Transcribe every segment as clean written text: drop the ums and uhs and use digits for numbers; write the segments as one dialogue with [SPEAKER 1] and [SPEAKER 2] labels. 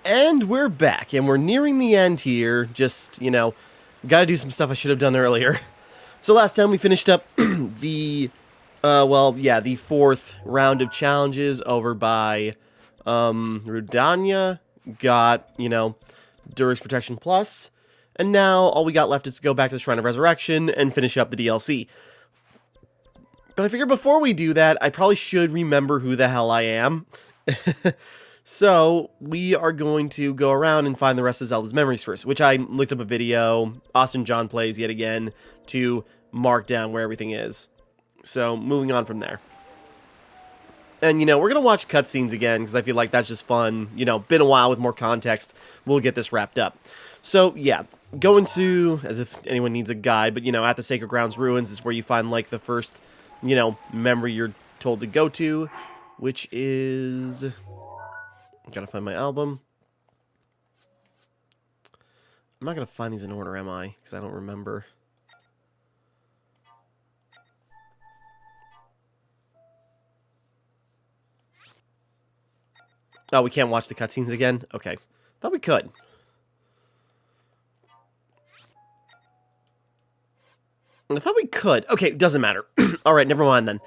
[SPEAKER 1] And we're back, and we're nearing the end here. Just, gotta do some stuff I should have done earlier. So last time we finished up the, the fourth round of challenges over by, Rudania. Got, Durix Protection Plus. And now all we got left is to go back to the Shrine of Resurrection and finish up the DLC. But I figured before we do that, I probably should remember who the hell I am. So, we are going to go around and find the rest of Zelda's memories first, which I looked up a video, Austin John Plays yet again, to mark down where everything is. So, moving on from there. And, we're going to watch cutscenes again, because I feel like that's just fun. Been a while with more context. We'll get this wrapped up. So, yeah, going to, as if anyone needs a guide, but, at the Sacred Grounds Ruins is where you find, like, the first, memory you're told to go to, which is... Gotta find my album. I'm not gonna find these in order, am I? Because I don't remember. Oh, we can't watch the cutscenes again? Okay. Thought we could. I thought we could. Okay, doesn't matter. Alright, never mind then.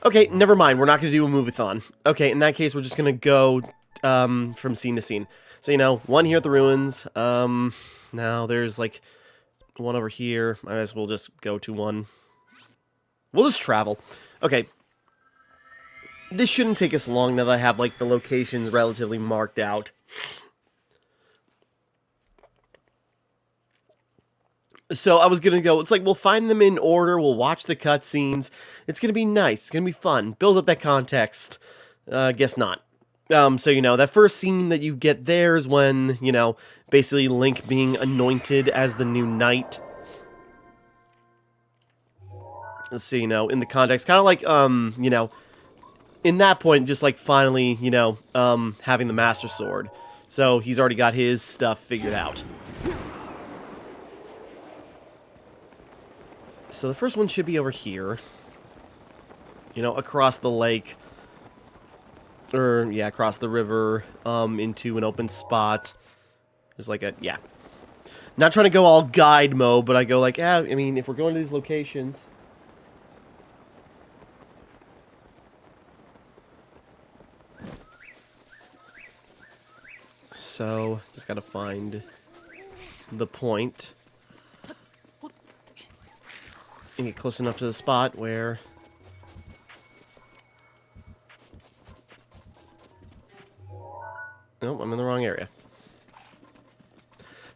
[SPEAKER 1] Okay, never mind. We're not gonna do a move-a-thon. Okay, in that case, we're just gonna go... from scene to scene. So, one here at the ruins. Now there's, like, one over here. I guess we'll just go to one. We'll just travel. Okay. This shouldn't take us long now that I have, like, the locations relatively marked out. So, I was gonna go, it's like, we'll find them in order, we'll watch the cutscenes. It's gonna be nice, it's gonna be fun. Build up that context. Guess not. So, that first scene that you get there is when, basically Link being anointed as the new knight. Let's see, in the context, kind of like, in that point, just like finally, having the Master Sword. So, he's already got his stuff figured out. So, the first one should be over here. Across the lake. Or, yeah, across the river, into an open spot. There's like a, yeah. Not trying to go all guide mode, but I go like, yeah, I mean, if we're going to these locations. So, just gotta find the point. And get close enough to the spot where... Nope, I'm in the wrong area.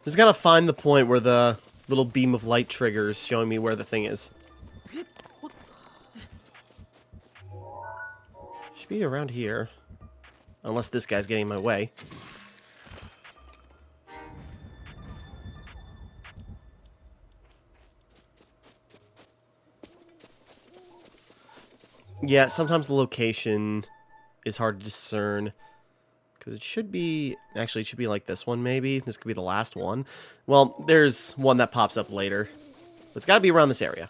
[SPEAKER 1] Just gotta find the point where the little beam of light triggers, showing me where the thing is. Should be around here. Unless this guy's getting in my way. Yeah, sometimes the location is hard to discern. Because it should be... Actually, it should be like this one, maybe. This could be the last one. Well, there's one that pops up later. But it's got to be around this area.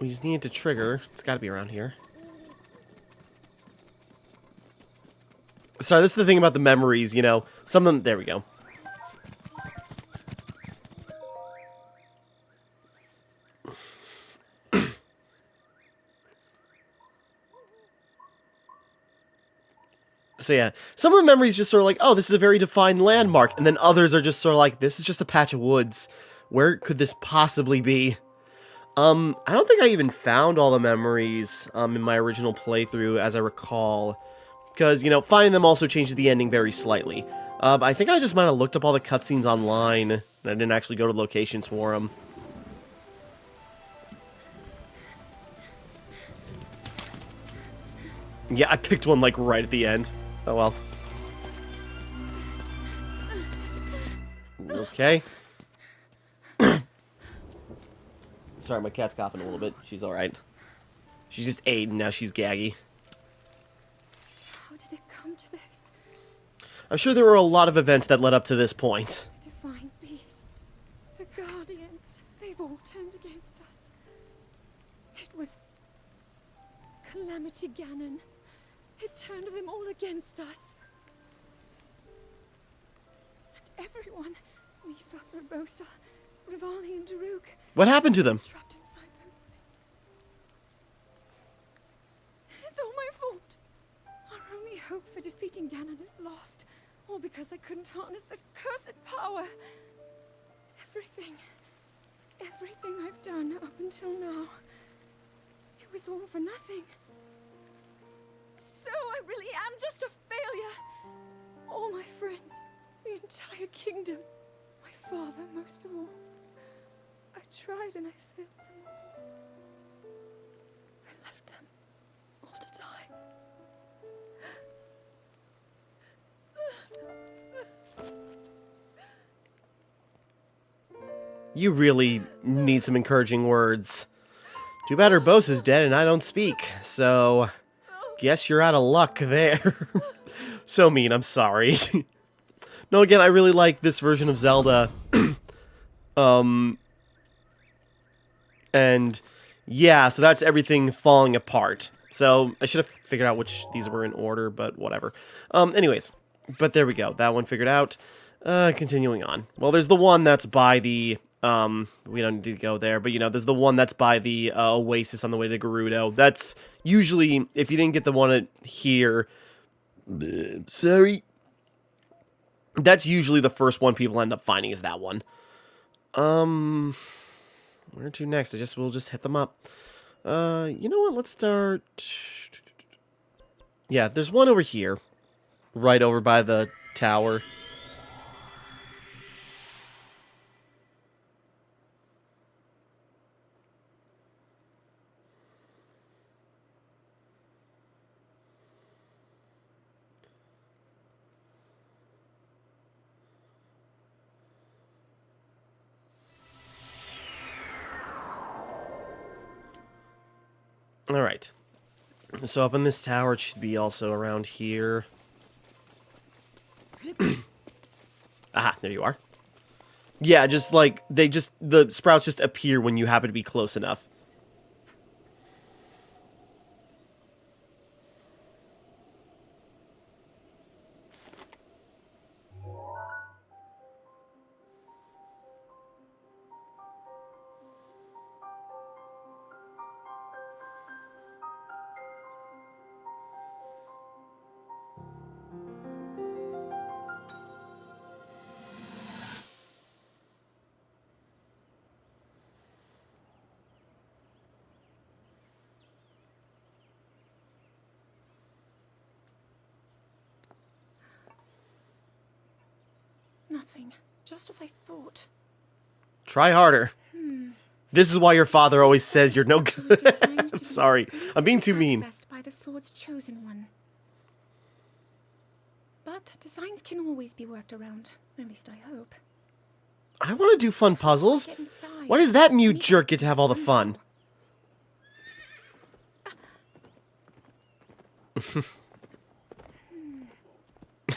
[SPEAKER 1] We just need it to trigger. It's got to be around here. Sorry, this is the thing about the memories, Some of them... There we go. So yeah, some of the memories just sort of like, oh, this is a very defined landmark, and then others are just sort of like, this is just a patch of woods. Where could this possibly be? I don't think I even found all the memories in my original playthrough, as I recall, because, finding them also changed the ending very slightly. I think I just might have looked up all the cutscenes online, and I didn't actually go to locations for them. Yeah, I picked one, like, right at the end. Oh, well. Okay. Sorry, my cat's coughing a little bit. She's alright. She just ate, and now she's gaggy.
[SPEAKER 2] How did it come to this?
[SPEAKER 1] I'm sure there were a lot of events that led up to this point.
[SPEAKER 2] Divine beasts. The Guardians. They've all turned against us. calamity, Ganon. It turned them all against us. And everyone, Mifa, Urbosa, Rivali, and Daruk,
[SPEAKER 1] What happened to them?
[SPEAKER 2] trapped inside those things. It's all my fault. Our only hope for defeating Ganon is lost. All because I couldn't harness this cursed power. Everything I've done up until now, it was all for nothing. So I really am just a failure. All my friends, the entire kingdom, my father most of all. I tried and I failed them all. I left them all to die.
[SPEAKER 1] You really need some encouraging words. Too bad Urbosa's dead and I don't speak, so guess you're out of luck there. So mean, I'm sorry. No, again, I really like this version of Zelda. And yeah, so that's everything falling apart. So I should have figured out which these were in order, but whatever. Anyways, but there we go. That one figured out. Continuing on. Well, there's the one that's by the, we don't need to go there, but you know, there's the one that's by the oasis on the way to Gerudo. That's usually, if you didn't get the one here, sorry. That's usually the first one people end up finding is that one. Where to next? We'll just hit them up. You know what? Let's start. Yeah, there's one over here. Right over by the tower. Alright. So up in this tower, it should be also around here. Aha, there you are. Yeah, just like, the sprouts just appear when you happen to be close enough.
[SPEAKER 2] Nothing. Just as I thought.
[SPEAKER 1] Try harder. This is why your father always says you're no good. I'm sorry. I'm being too mean.
[SPEAKER 2] By the sword's chosen one. But designs can always be worked around. At least I hope.
[SPEAKER 1] I want to do fun puzzles.
[SPEAKER 2] Get inside.
[SPEAKER 1] Why does that mute jerk get to have all the fun?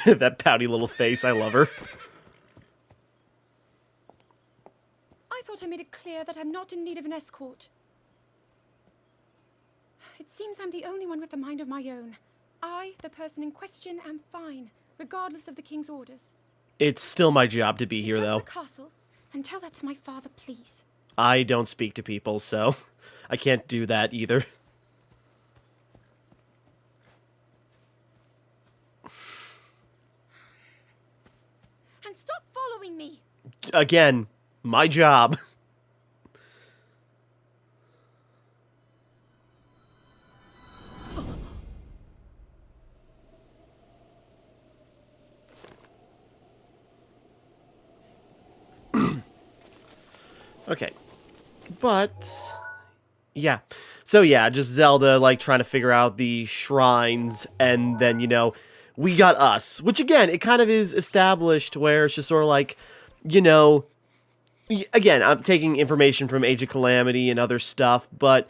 [SPEAKER 1] That pouty little face. I love her.
[SPEAKER 2] I thought I made it clear that I'm not in need of an escort. It seems I'm the only one with a mind of my own. I, the person in question, am fine, regardless of the king's orders.
[SPEAKER 1] It's still my job to be here,
[SPEAKER 2] Return
[SPEAKER 1] though.
[SPEAKER 2] to the castle, and tell that to my father, please.
[SPEAKER 1] I don't speak to people, so I can't do that either.
[SPEAKER 2] And stop following me!
[SPEAKER 1] Again, my job. Okay. But yeah. So yeah, just Zelda like trying to figure out the shrines, and then, you know, we got us, which again, it kind of is established where it's just sort of like, you know, again, I'm taking information from Age of Calamity and other stuff, but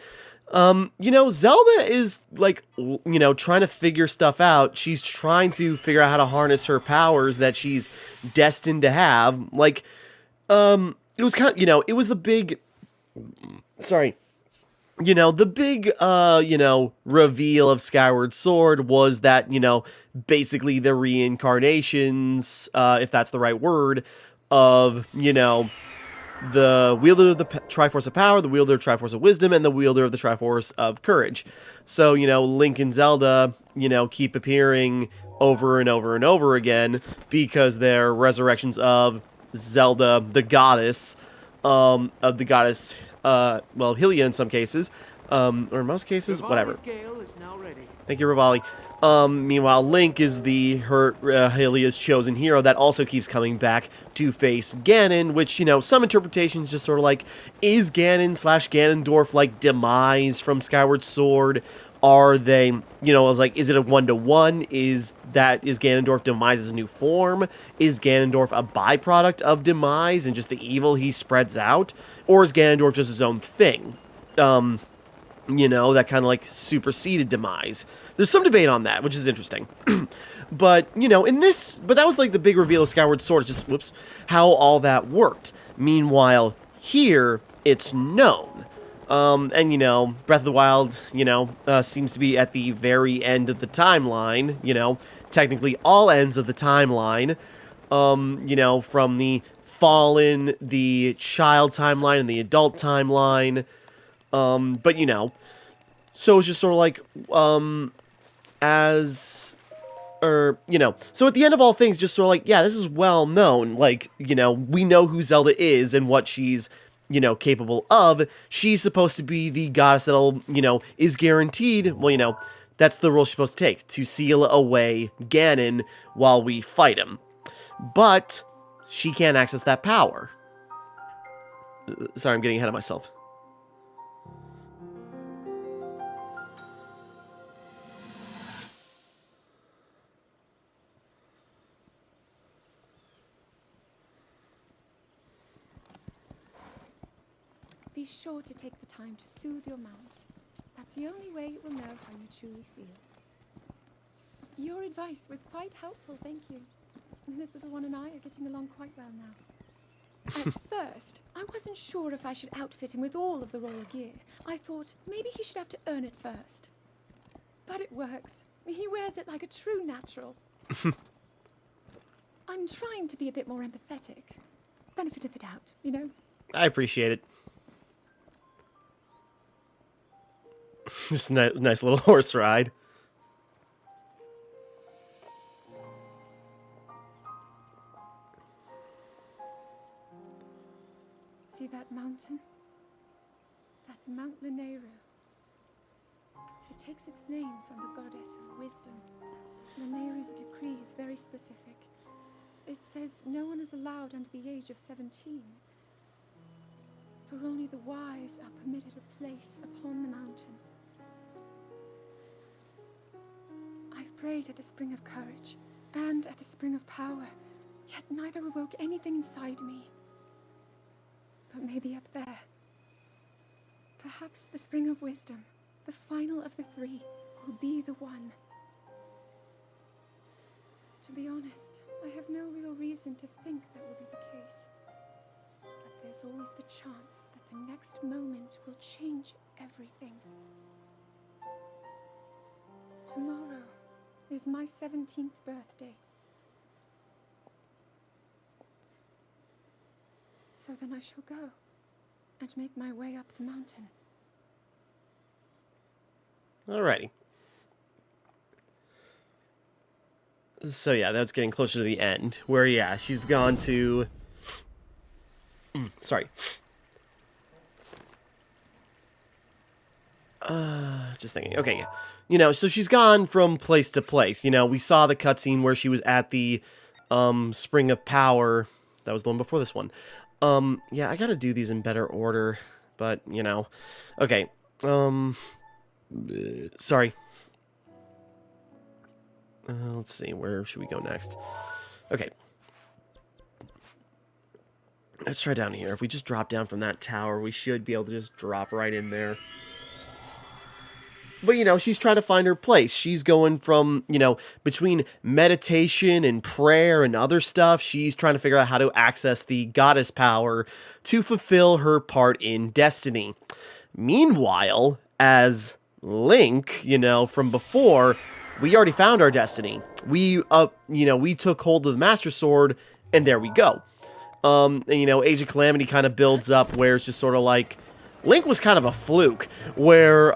[SPEAKER 1] you know, Zelda is like, you know, trying to figure stuff out. She's trying to figure out how to harness her powers that she's destined to have. Like, it was kind of, you know, it was the big, sorry, the big, reveal of Skyward Sword was that, basically the reincarnations, if that's the right word, of, the wielder of the Triforce of Power, the wielder of Triforce of Wisdom, and the wielder of the Triforce of Courage. So, Link and Zelda, keep appearing over and over and over again because they're resurrections of Zelda, the goddess, of the goddess, Hylia in some cases, or in most cases, whatever.
[SPEAKER 3] Gale is now ready.
[SPEAKER 1] Thank you, Rivali. Meanwhile, Link is the Hylia's chosen hero that also keeps coming back to face Ganon, which, some interpretations just sort of like, is Ganon / Ganondorf like demise from Skyward Sword? Are they, is it a 1-to-1? Is Ganondorf Demise's new form? Is Ganondorf a byproduct of Demise and just the evil he spreads out? Or is Ganondorf just his own thing? That kind of like superseded Demise. There's some debate on that, which is interesting. But, but that was like the big reveal of Skyward Sword, just, how all that worked. Meanwhile, here, it's known. And, Breath of the Wild, seems to be at the very end of the timeline, technically all ends of the timeline, from the Fallen, the child timeline, and the adult timeline. But, so it's just sort of like, so at the end of all things, just sort of like, yeah, this is well known, like, we know who Zelda is and what she's, capable of. She's supposed to be the goddess that'll, is guaranteed, well, that's the role she's supposed to take, to seal away Ganon while we fight him. But she can't access that power. Sorry, I'm getting ahead of myself.
[SPEAKER 2] Be sure to take the time to soothe your mount. That's the only way it will know how you truly feel. Your advice was quite helpful, thank you. And this little one and I are getting along quite well now. At first, I wasn't sure if I should outfit him with all of the royal gear. I thought maybe he should have to earn it first. But it works. He wears it like a true natural. I'm trying to be a bit more empathetic. Benefit of the doubt,
[SPEAKER 1] I appreciate it. Just a nice little horse ride.
[SPEAKER 2] See that mountain? That's Mount Lanayru. It takes its name from the goddess of wisdom. Lanayru's decree is very specific. It says no one is allowed under the age of 17. For only the wise are permitted a place upon the mountain. I've prayed at the Spring of Courage and at the Spring of Power, yet neither awoke anything inside me. But maybe up there. Perhaps the Spring of Wisdom, the final of the three, will be the one. To be honest, I have no real reason to think that will be the case. But there's always the chance that the next moment will change everything. Tomorrow is my 17th birthday. So then I shall go and make my way up the mountain.
[SPEAKER 1] Alrighty. So yeah, that's getting closer to the end. Where, yeah, she's gone to... sorry. Just thinking. Okay, yeah. So she's gone from place to place. We saw the cutscene where she was at the Spring of Power. That was the one before this one. Yeah, I gotta do these in better order. But, Okay. Sorry. Let's see, where should we go next? Okay. Let's try down here. If we just drop down from that tower, we should be able to just drop right in there. But, she's trying to find her place. She's going from, between meditation and prayer and other stuff, she's trying to figure out how to access the goddess power to fulfill her part in destiny. Meanwhile, as Link, you know, from before, we already found our destiny. We, we took hold of the Master Sword, and there we go. And, you know, Age of Calamity kind of builds up where it's just sort of like, Link was kind of a fluke, where,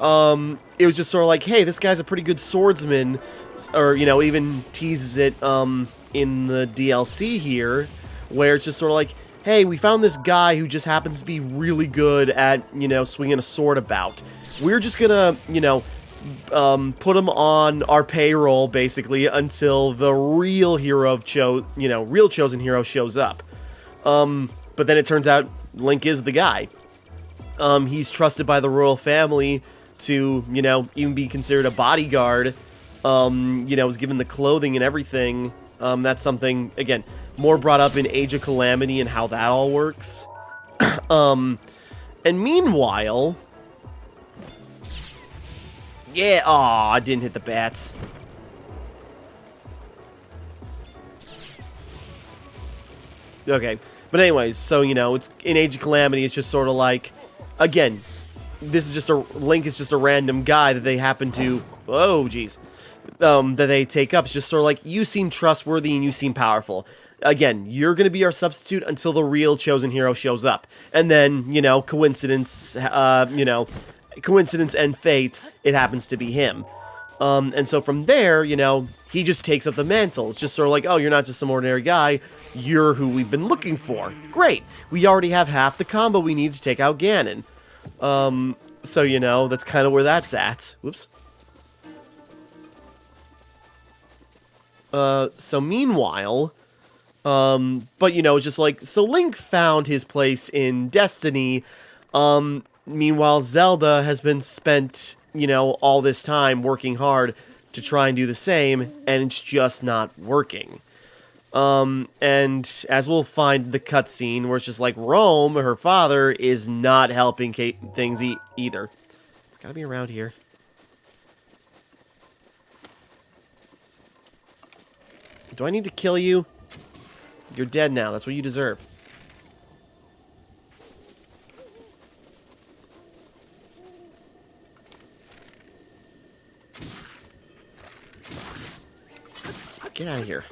[SPEAKER 1] it was just sort of like, hey, this guy's a pretty good swordsman, or, you know, even teases it, in the DLC here, where it's just sort of like, hey, we found this guy who just happens to be really good at, you know, swinging a sword about. We're just gonna, you know, put him on our payroll, basically, until the real hero of real chosen hero shows up. But then it turns out Link is the guy. He's trusted by the royal family to, you know, even be considered a bodyguard. You know, was given the clothing and everything. That's something, again, more brought up in Age of Calamity and how that all works. And meanwhile... Yeah, aw, I didn't hit the bats. Okay, but anyways, so, you know, it's in Age of Calamity, it's just sort of like, again, this is just Link is just a random guy that they happen to, oh, jeez, that they take up. It's just sort of like, you seem trustworthy and you seem powerful. Again, you're going to be our substitute until the real chosen hero shows up. And then, you know, coincidence and fate, it happens to be him. And so from there, you know, he just takes up the mantle. It's just sort of like, oh, you're not just some ordinary guy. You're who we've been looking for. Great. We already have half the combo we need to take out Ganon. So, you know, that's kind of where that's at. Whoops. So meanwhile, but, you know, it's just like, so Link found his place in Destiny. Meanwhile, Zelda has been spent, you know, all this time working hard to try and do the same, and it's just not working. And as we'll find in the cutscene, where it's just like, Rome, her father, is not helping things either. It's gotta be around here. Do I need to kill you? You're dead now. That's what you deserve. Get out of here.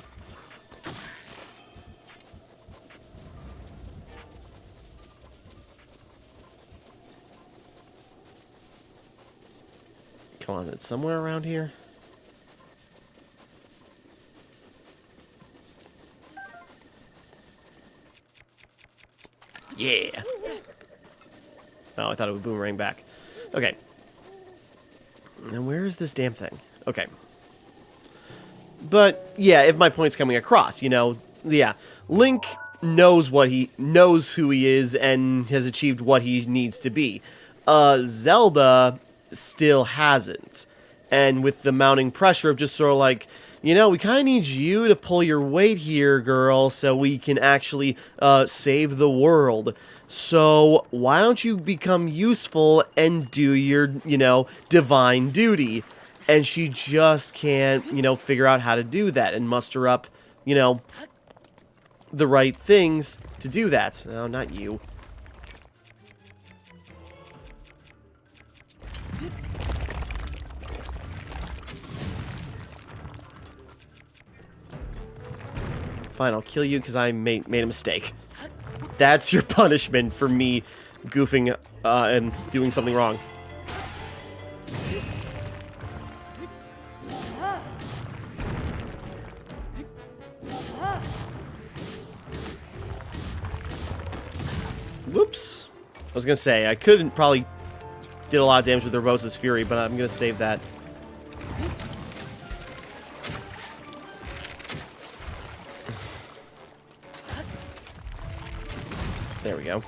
[SPEAKER 1] Come on, is it somewhere around here? Yeah. Oh, I thought it would boomerang back. Okay. And where is this damn thing? Okay. But, yeah, if my point's coming across, you know, yeah. Link knows who he is and has achieved what he needs to be. Zelda still hasn't. And with the mounting pressure of just sort of like, you know, we kind of need you to pull your weight here, girl, so we can actually save the world. So why don't you become useful and do your, you know, divine duty? And she just can't, you know, figure out how to do that and muster up, you know, the right things to do that. No, not you. Fine, I'll kill you because I made a mistake. That's your punishment for me goofing and doing something wrong. Whoops. I was gonna say, I couldn't probably did a lot of damage with Urbosa's Fury, but I'm gonna save that. There we go.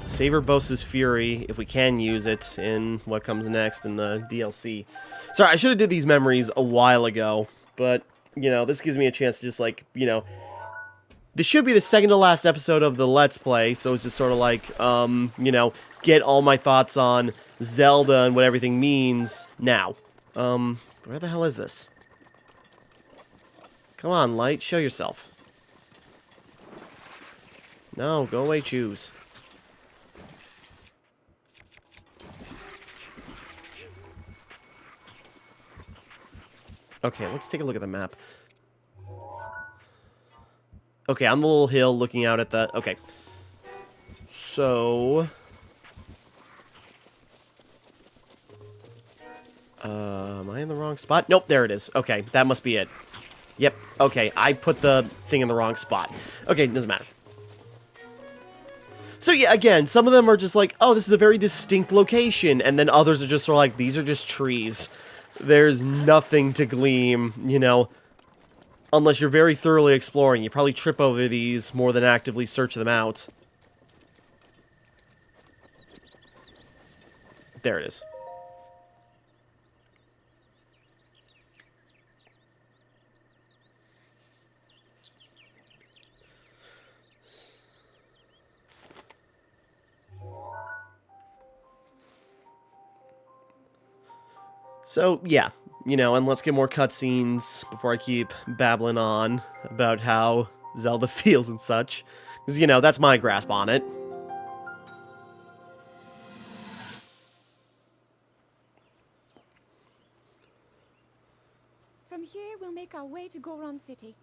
[SPEAKER 1] Save Urbosa's Fury, if we can use it, in what comes next in the DLC. Sorry, I should have did these memories a while ago, but, you know, this gives me a chance to just, like, you know... This should be the second to last episode of the Let's Play, so it's just sort of like, you know, get all my thoughts on Zelda and what everything means now. Where the hell is this? Come on, Light, show yourself. No, go away, choose. Okay, let's take a look at the map. Okay, on the little hill looking out at the... Okay. So... am I in the wrong spot? Nope, there it is. Okay, that must be it. Yep, okay, I put the thing in the wrong spot. Okay, doesn't matter. So yeah, again, some of them are just like, oh, this is a very distinct location, and then others are just sort of like, these are just trees. There's nothing to glean, you know, unless you're very thoroughly exploring. You probably trip over these more than actively search them out. There it is. So, yeah, you know, and let's get more cutscenes before I keep babbling on about how Zelda feels and such. Because, you know, that's my grasp on it.
[SPEAKER 2] From here, we'll make our way to Goron City.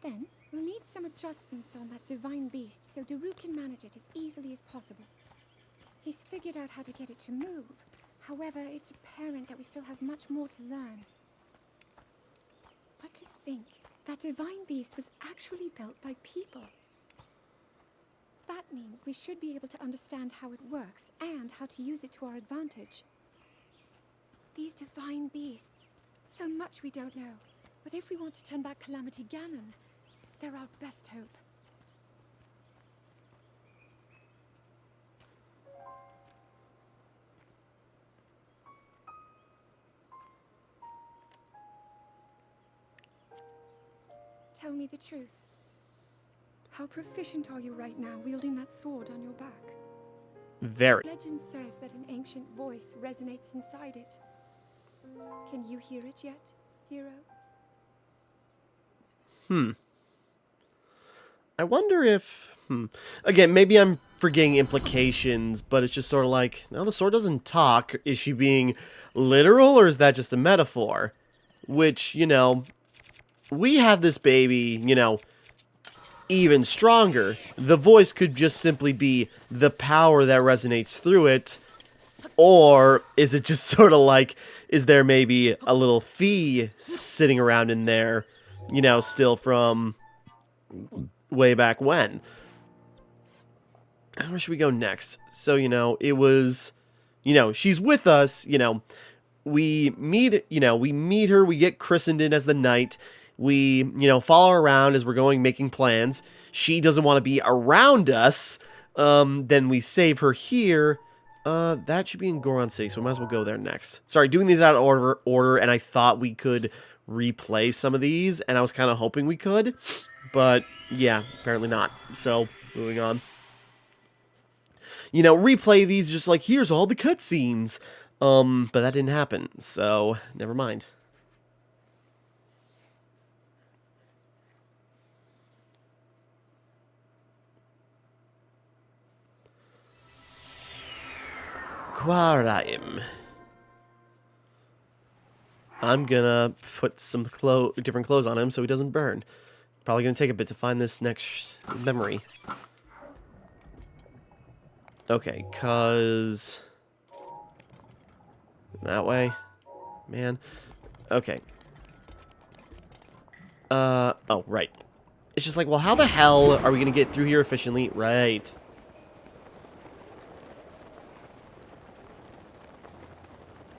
[SPEAKER 2] Then, we'll need some adjustments on that divine beast so Daru can manage it as easily as possible. He's figured out how to get it to move. However, it's apparent that we still have much more to learn. But to think that divine beast was actually built by people. That means we should be able to understand how it works and how to use it to our advantage. These divine beasts, so much we don't know. But if we want to turn back Calamity Ganon, they're our best hope. Tell me the truth. How proficient are you right now wielding that sword on your back?
[SPEAKER 1] Very.
[SPEAKER 2] Legend says that an ancient voice resonates inside it. Can you hear it yet, hero?
[SPEAKER 1] I wonder if... Again, maybe I'm forgetting implications, but it's just sort of like, no, the sword doesn't talk. Is she being literal, or is that just a metaphor? Which, you know, we have this baby, you know, even stronger. The voice could just simply be the power that resonates through it. Or is it just sort of like, is there maybe a little fee sitting around in there, you know, still from way back when? Where should we go next? So, you know, it was, you know, she's with us, you know, we meet her, we get christened in as the knight. We, you know, follow her around as we're going, making plans. She doesn't want to be around us. Then we save her here. That should be in Goron City, so we might as well go there next. Sorry, doing these out of order, and I thought we could replay some of these, and I was kind of hoping we could. But, yeah, apparently not. So, moving on. You know, replay these just like, here's all the cutscenes. But that didn't happen, so never mind. Quaraim. I'm gonna put some different clothes on him so he doesn't burn. Probably gonna take a bit to find this next memory. Okay, cause... that way? Man. Okay. Oh, right. It's just like, well, how the hell are we gonna get through here efficiently? Right.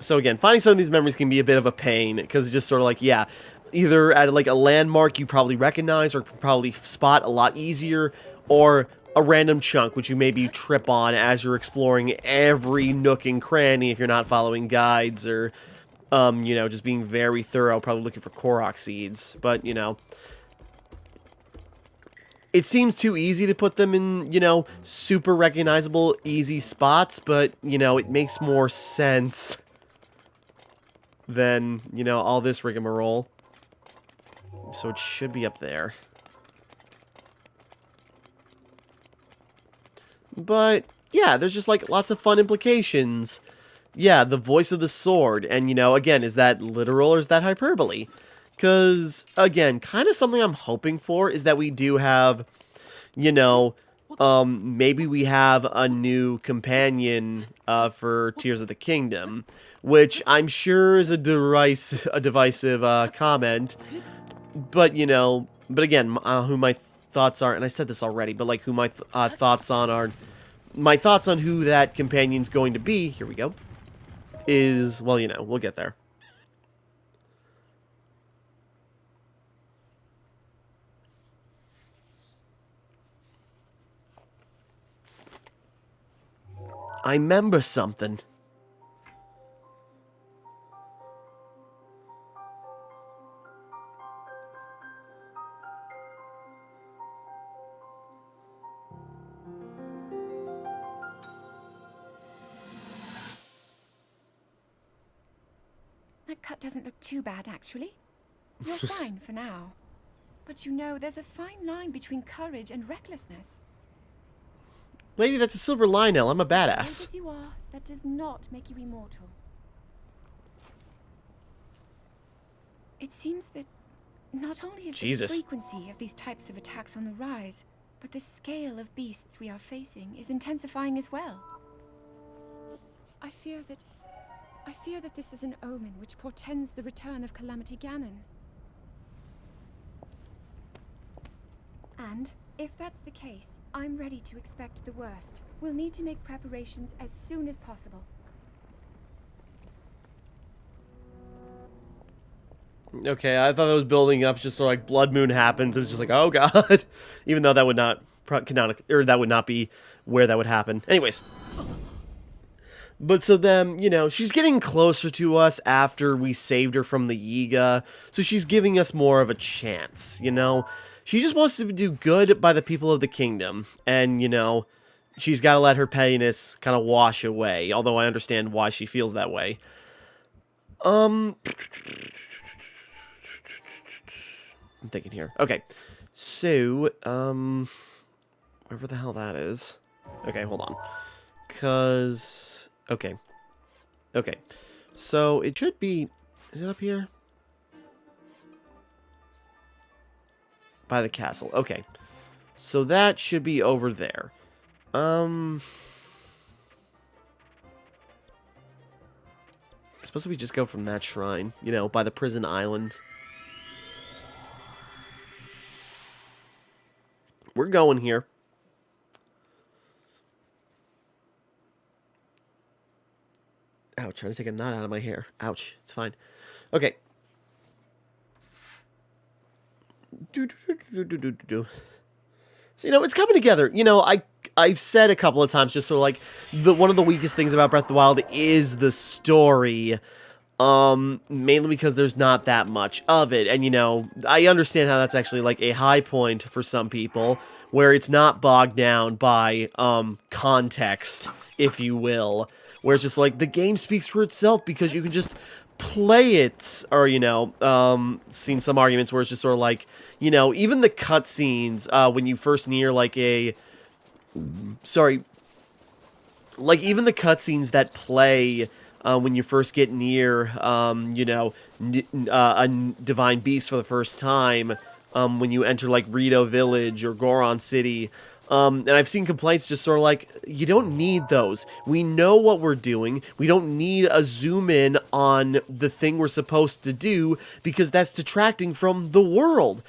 [SPEAKER 1] So again, finding some of these memories can be a bit of a pain, because it's just sort of like, yeah, either at like a landmark you probably recognize or probably spot a lot easier, or a random chunk which you maybe trip on as you're exploring every nook and cranny if you're not following guides, or, you know, just being very thorough, probably looking for Korok seeds. But, you know, it seems too easy to put them in, you know, super recognizable, easy spots, but, you know, it makes more sense than, you know, all this rigmarole. So it should be up there. But, yeah, there's just, like, lots of fun implications. Yeah, the voice of the sword. And, you know, again, is that literal or is that hyperbole? Because, again, kind of something I'm hoping for is that we do have, you know, maybe we have a new companion for Tears of the Kingdom, which I'm sure is a divisive comment, but, you know, but again, who my thoughts are, and I said this already, but, like, who my thoughts on are, my thoughts on who that companion's going to be, here we go, is, well, you know, we'll get there. I remember something.
[SPEAKER 2] That cut doesn't look too bad, actually. You're fine for now. But you know, there's a fine line between courage and recklessness.
[SPEAKER 1] Lady, that's a silver Lionel. I'm a
[SPEAKER 2] Brave
[SPEAKER 1] badass.
[SPEAKER 2] as you are, that does not make you immortal. It seems that not only is
[SPEAKER 1] Jesus.
[SPEAKER 2] the frequency of these types of attacks on the rise, but the scale of beasts we are facing is intensifying as well. I fear that this is an omen which portends the return of Calamity Ganon. And if that's the case, I'm ready to expect the worst. We'll need to make preparations as soon as possible.
[SPEAKER 1] Okay, I thought that was building up just so like Blood Moon happens. It's just like, oh god. Even though that would not that would not be where that would happen. Anyways. But so then, you know, she's getting closer to us after we saved her from the Yiga. So she's giving us more of a chance, you know. She just wants to do good by the people of the kingdom. And, you know, she's got to let her pettiness kind of wash away. Although I understand why she feels that way. I'm thinking here. Okay. So, wherever the hell that is. Okay, hold on. Because, okay. Okay. So, it should be, is it up here? By the castle. Okay. So that should be over there. I suppose we just go from that shrine, you know, by the prison island. We're going here. Ouch, trying to take a knot out of my hair. Ouch, it's fine. Okay. So, you know, it's coming together. You know, I've said a couple of times just sort of like one of the weakest things about Breath of the Wild is the story. Mainly because there's not that much of it. And, you know, I understand how that's actually like a high point for some people where it's not bogged down by context, if you will. Where it's just like the game speaks for itself because you can just play it, or, you know, seen some arguments where it's just sort of like, you know, even the cutscenes, when you first near like even the cutscenes that play, when you first get near, you know, a divine beast for the first time, when you enter like Rito Village or Goron City, and I've seen complaints just sort of like, you don't need those. We know what we're doing. We don't need a zoom in on the thing we're supposed to do because that's detracting from the world.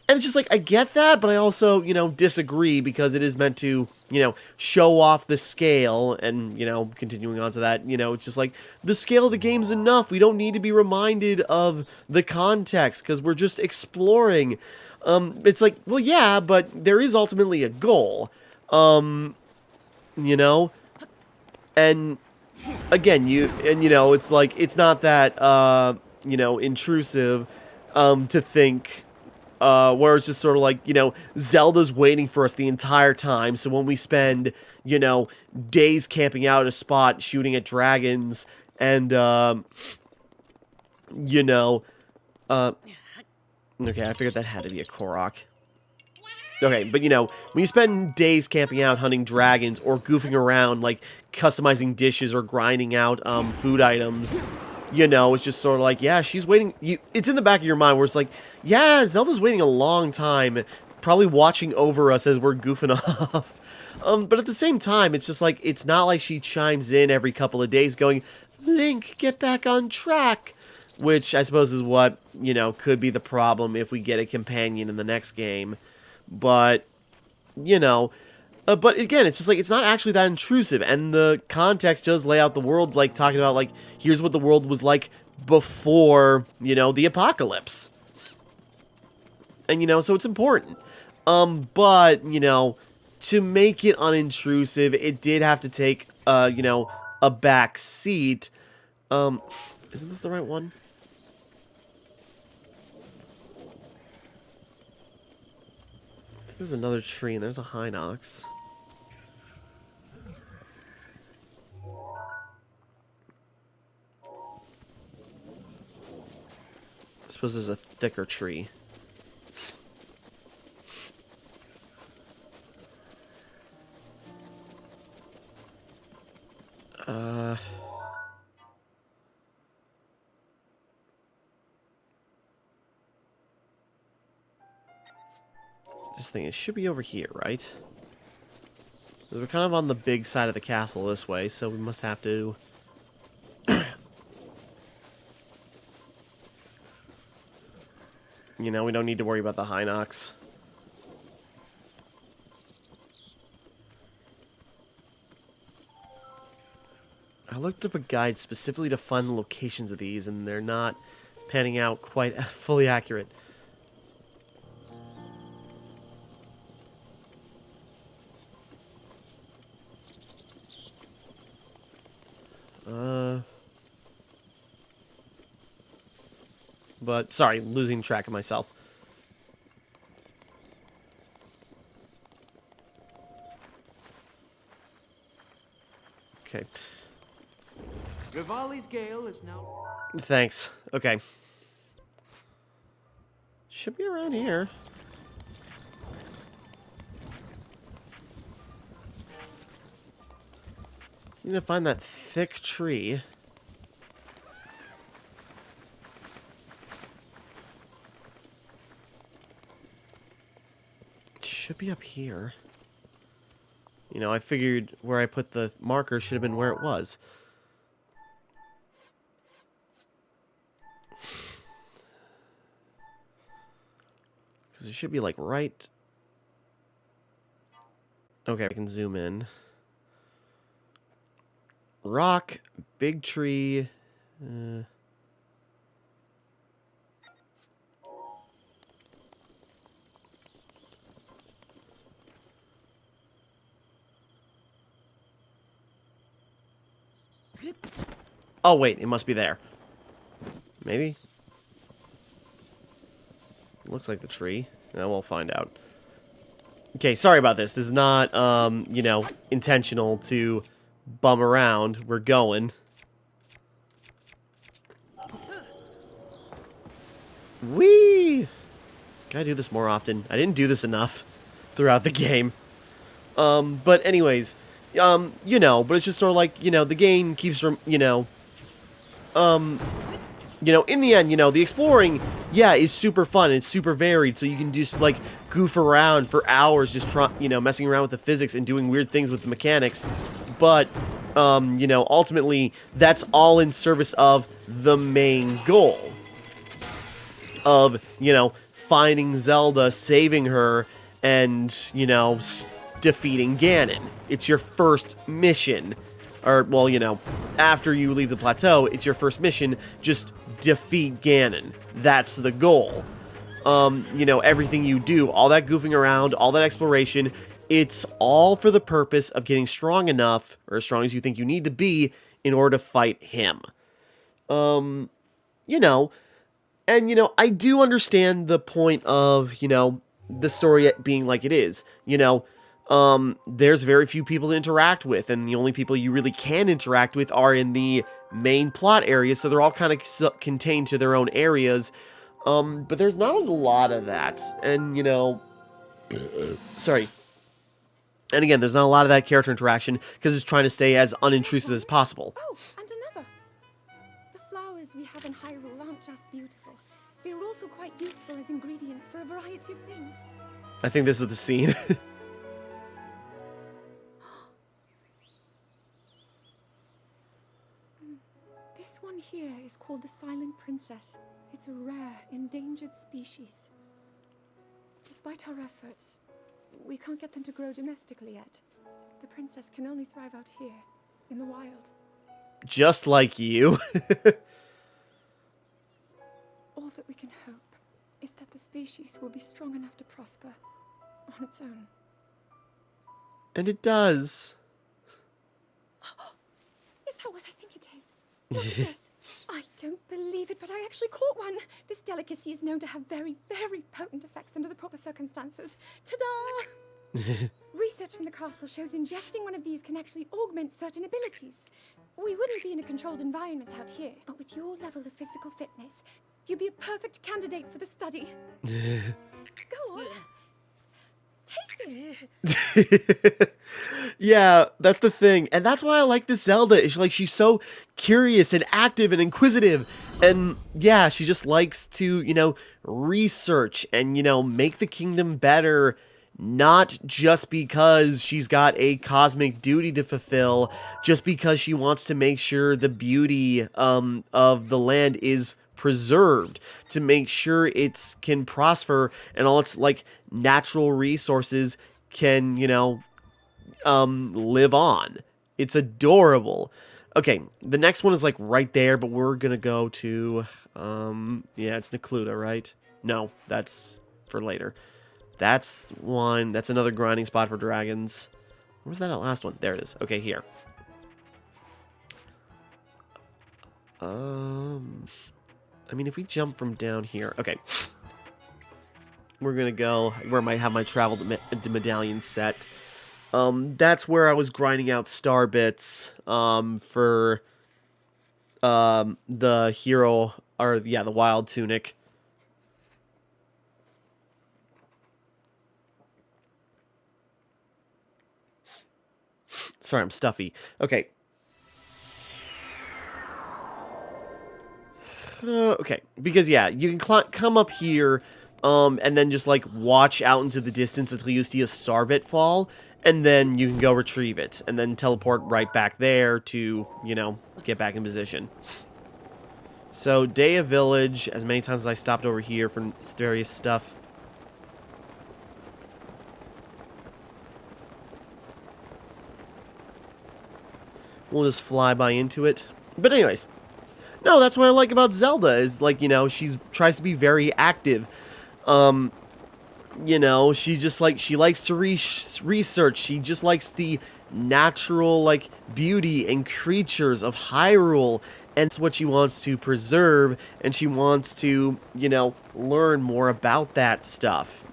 [SPEAKER 1] And it's just like, I get that, but I also, you know, disagree because it is meant to, you know, show off the scale. And, you know, continuing on to that, you know, it's just like, the scale of the game's enough. We don't need to be reminded of the context because we're just exploring. It's like, well, yeah, but there is ultimately a goal, you know, and again, you know, it's like, it's not that, you know, intrusive, to think, where it's just sort of like, you know, Zelda's waiting for us the entire time, so when we spend, you know, days camping out at a spot, shooting at dragons, and, you know, okay, I figured that had to be a Korok. Okay, but you know, when you spend days camping out hunting dragons or goofing around, like customizing dishes or grinding out food items, you know, it's just sort of like, yeah, she's waiting. It's in the back of your mind where it's like, yeah, Zelda's waiting a long time, probably watching over us as we're goofing off. But at the same time, it's just like, it's not like she chimes in every couple of days going, Link, get back on track. Which I suppose is what, you know, could be the problem if we get a companion in the next game. But, you know, but again, it's just like, it's not actually that intrusive. And the context does lay out the world, like, talking about, like, here's what the world was like before, you know, the apocalypse. And, you know, so it's important. But, you know, to make it unintrusive, it did have to take, you know, a back seat. Isn't this the right one? I think there's another tree, and there's a Hinox. I suppose there's a thicker tree. This thing, it should be over here, right? We're kind of on the big side of the castle this way, so we must have to... You know, we don't need to worry about the Hinox. I looked up a guide specifically to find the locations of these, and they're not panning out quite fully accurate. But, sorry, losing track of myself. Okay.
[SPEAKER 3] Rivali's gale is now...
[SPEAKER 1] Thanks. Okay. Should be around here. Need to find that thick tree. It should be up here. You know, I figured where I put the marker should have been where it was. Because it should be like right... Okay, I can zoom in. Rock, big tree. Oh, wait, it must be there. Maybe? Looks like the tree. No, we'll find out. Okay, sorry about this. This is not, you know, intentional to bum around. We're going. Whee! Gotta do this more often. I didn't do this enough throughout the game. But anyways, you know, but it's just sort of like, you know, the game keeps from, you know, in the end, you know, the exploring, yeah, is super fun. It's super varied, so you can just, like, goof around for hours just, you know, messing around with the physics and doing weird things with the mechanics. But, you know, ultimately, that's all in service of the main goal. Of, you know, finding Zelda, saving her, and, you know, defeating Ganon. It's your first mission. Or, well, you know, after you leave the plateau, it's your first mission, just defeat Ganon. That's the goal. You know, everything you do, all that goofing around, all that exploration, it's all for the purpose of getting strong enough, or as strong as you think you need to be, in order to fight him. You know, and, you know, I do understand the point of, you know, the story being like it is. You know, there's very few people to interact with, and the only people you really can interact with are in the main plot areas, so they're all kind of contained to their own areas, but there's not a lot of that, and, you know, Sorry. And again, there's not a lot of that character interaction because it's trying to stay as unintrusive as possible.
[SPEAKER 2] Oh, and another. The flowers we have in Hyrule aren't just beautiful. They're also quite useful as ingredients for a variety of things.
[SPEAKER 1] I think this is the scene.
[SPEAKER 2] This one here is called the Silent Princess. It's a rare, endangered species. Despite our efforts, we can't get them to grow domestically yet. The princess can only thrive out here, in the wild.
[SPEAKER 1] Just like you.
[SPEAKER 2] All that we can hope is that the species will be strong enough to prosper on its own.
[SPEAKER 1] And it does.
[SPEAKER 2] Is that what I think it is? Look at this. I don't believe it, but I actually caught one. This delicacy is known to have very, very potent effects under the proper circumstances. Ta-da! Research from the castle shows ingesting one of these can actually augment certain abilities. We wouldn't be in a controlled environment out here, but with your level of physical fitness, you'd be a perfect candidate for the study. Go on. Taste it.
[SPEAKER 1] Yeah, that's the thing. And that's why I like this Zelda. Is like she's so curious and active and inquisitive. And yeah, she just likes to, research and, make the kingdom better. Not just because she's got a cosmic duty to fulfill, just because she wants to make sure the beauty of the land is preserved, to make sure it can prosper and all its natural resources can live on. It's adorable. Okay, the next one is right there, but we're gonna go to yeah, it's Necluda, right? No, that's for later. That's one. That's another grinding spot for dragons. Where was that last one? There it is. Okay, here. I mean, if we jump from down here, okay. We're gonna go where I have my travel medallion set. That's where I was grinding out star bits for the hero, or yeah, the wild tunic. Sorry, I'm stuffy. Okay. Okay, because yeah, you can come up here, and then just watch out into the distance until you see a star bit fall, and then you can go retrieve it, and then teleport right back there to, get back in position. So, Daya Village, as many times as I stopped over here for various stuff. We'll just fly by into it. But anyways, no, that's what I like about Zelda, is she tries to be very active. She just she likes to research. She just likes the natural beauty and creatures of Hyrule, and it's what she wants to preserve, and she wants to, learn more about that stuff,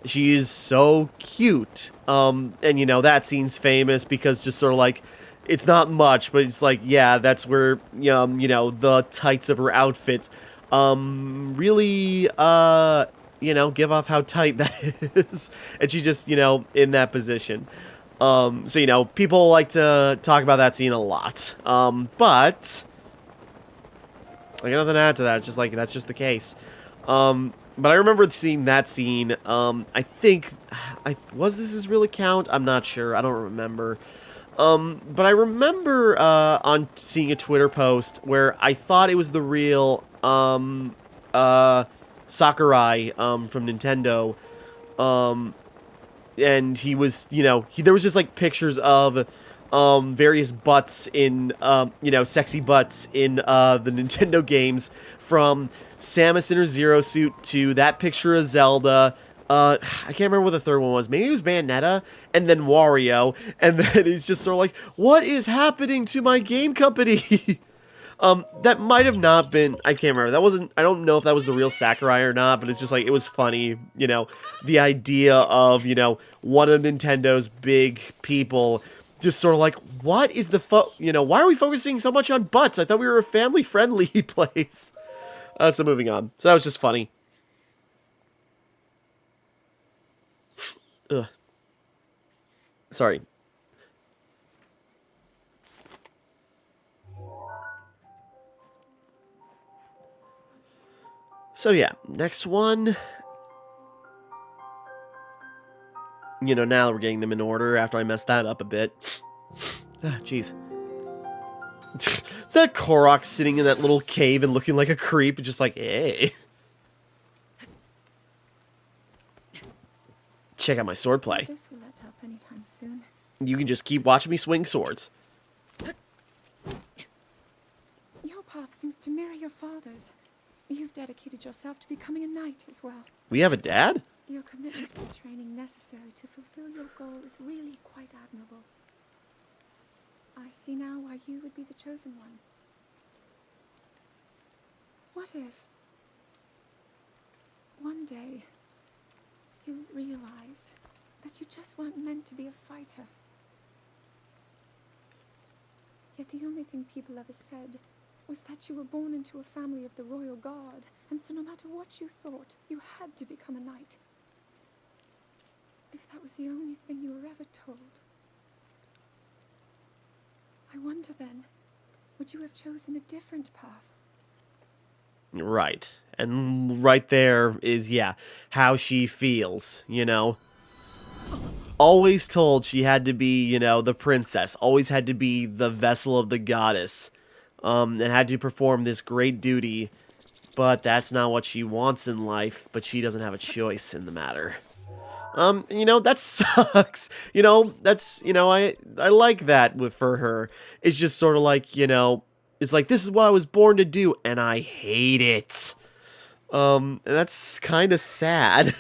[SPEAKER 1] She's so cute. And that scene's famous because just sort of it's not much, but it's yeah, that's where, the tights of her outfit, really, give off how tight that is. And she's just, in that position. So, people like to talk about that scene a lot. But I got nothing to add to that. It's just that's just the case. But I remember seeing that scene. I think, was this his real account? I'm not sure. I don't remember. But I remember, on seeing a Twitter post where I thought it was the real, Sakurai, from Nintendo, and he was, there was just, pictures of, various butts in, sexy butts in, the Nintendo games, from Samus in her Zero suit to that picture of Zelda. I can't remember what the third one was. Maybe it was Bayonetta, and then Wario, and then he's just sort of what is happening to my game company? That might have not been, I can't remember. That wasn't, I don't know if that was the real Sakurai or not, but it's just it was funny, the idea of, one of Nintendo's big people just sort of what is the why are we focusing so much on butts? I thought we were a family-friendly place. So moving on. So that was just funny. Ugh. Sorry. So yeah, next one. You know, now that we're getting them in order after I messed that up a bit. Ah, jeez. That Korok sitting in that little cave and looking like a creep, just like, hey. Check out my swordplay.
[SPEAKER 2] This will let up anytime soon.
[SPEAKER 1] You can just keep watching me swing swords.
[SPEAKER 2] Your path seems to mirror your father's. You've dedicated yourself to becoming a knight as well.
[SPEAKER 1] We have a dad?
[SPEAKER 2] Your commitment to the training necessary to fulfill your goal is really quite admirable. I see now why you would be the chosen one. What if one day you realized that you just weren't meant to be a fighter? Yet the only thing people ever said was that you were born into a family of the royal guard, and so no matter what you thought, you had to become a knight. If that was the only thing you were ever told, I wonder then, would you have chosen a different path?
[SPEAKER 1] Right. And right there is, yeah, how she feels, you know? Always told she had to be, you know, the princess. Always had to be the vessel of the goddess. And had to perform this great duty. But that's not what she wants in life. But she doesn't have a choice in the matter. You know, that sucks. You know, that's, you know, I like that for her. It's just sort of like, you know, it's like, this is what I was born to do, and I hate it. And that's kind of sad.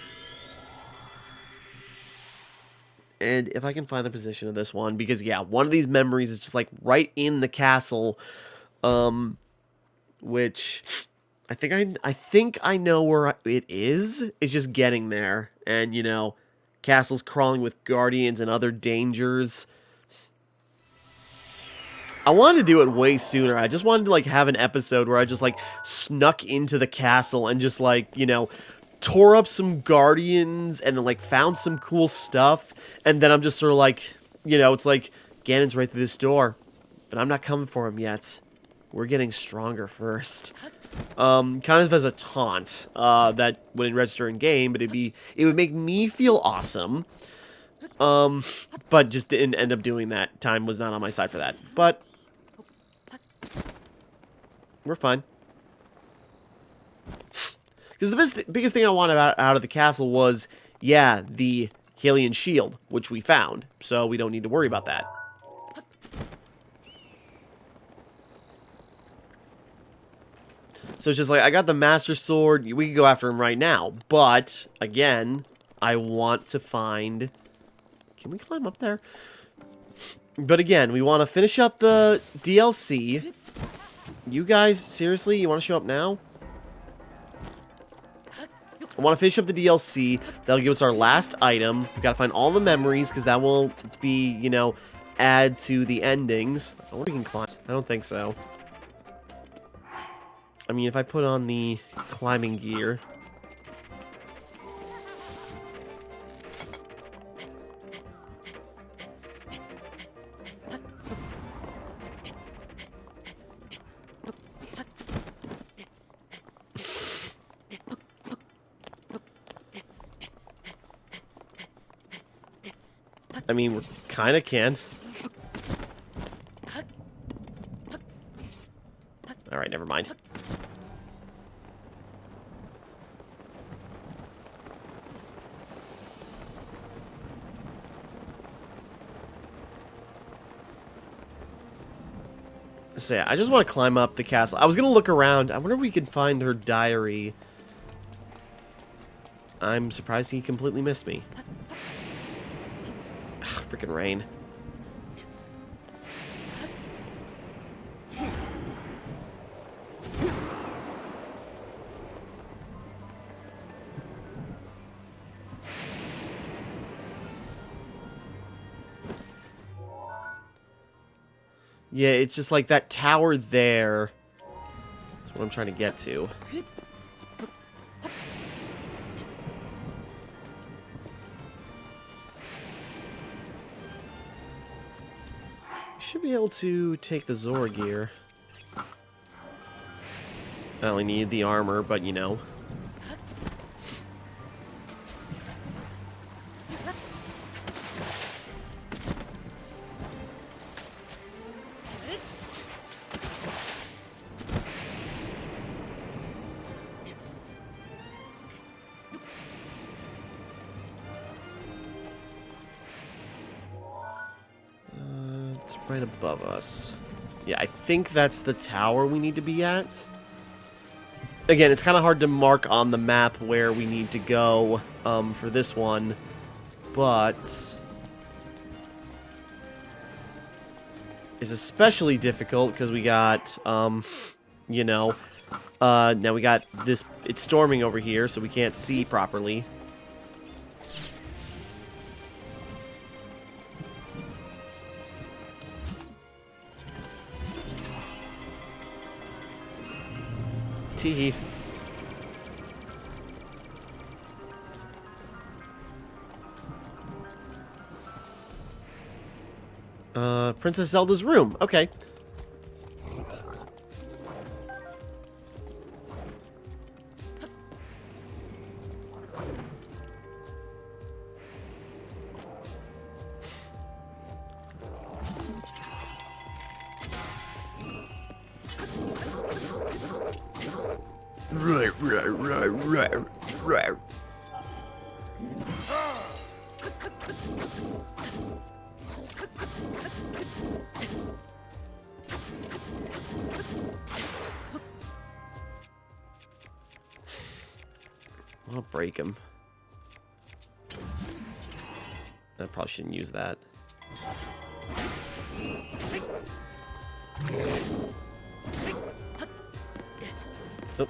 [SPEAKER 1] And if I can find the position of this one, because, yeah, one of these memories is just, like, right in the castle, which I think I know where it is. It's just getting there. And, you know, castle's crawling with guardians and other dangers. I wanted to do it way sooner. I just wanted to, like, have an episode where I just, like, snuck into the castle and just, like, you know, tore up some guardians and then, like, found some cool stuff. And then I'm just sort of like, you know, it's like, Ganon's right through this door. But I'm not coming for him yet. We're getting stronger first. Kind of as a taunt, that wouldn't register in game, but it would make me feel awesome. But just didn't end up doing that. Time was not on my side for that. But we're fine. Because the biggest thing I wanted out of the castle was, yeah, the Hylian shield, which we found. So we don't need to worry about that. So it's just like, I got the Master Sword. We can go after him right now. But, again, I want to find... Can we climb up there? But again, we want to finish up the DLC. You guys, seriously, you want to show up now? I want to finish up the DLC. That'll give us our last item. We got to find all the memories, because that will be, you know, add to the endings. I wonder if we can climb. I don't think so. I mean, if I put on the climbing gear... I mean, we kind of can. Alright, never mind. So yeah, I just want to climb up the castle. I was going to look around. I wonder if we can find her diary. I'm surprised he completely missed me. Freaking rain. Yeah, it's just like that tower there. That's what I'm trying to get to. should be able to take the Zora gear. I only need the armor, but you know. It's right above us. Yeah, I think that's the tower we need to be at. Again, it's kind of hard to mark on the map where we need to go for this one, but it's especially difficult because we got, you know, now we got this, it's storming over here, so we can't see properly. Teehee. Princess Zelda's room. Okay. Right. I'll break him. I probably shouldn't use that. Oh.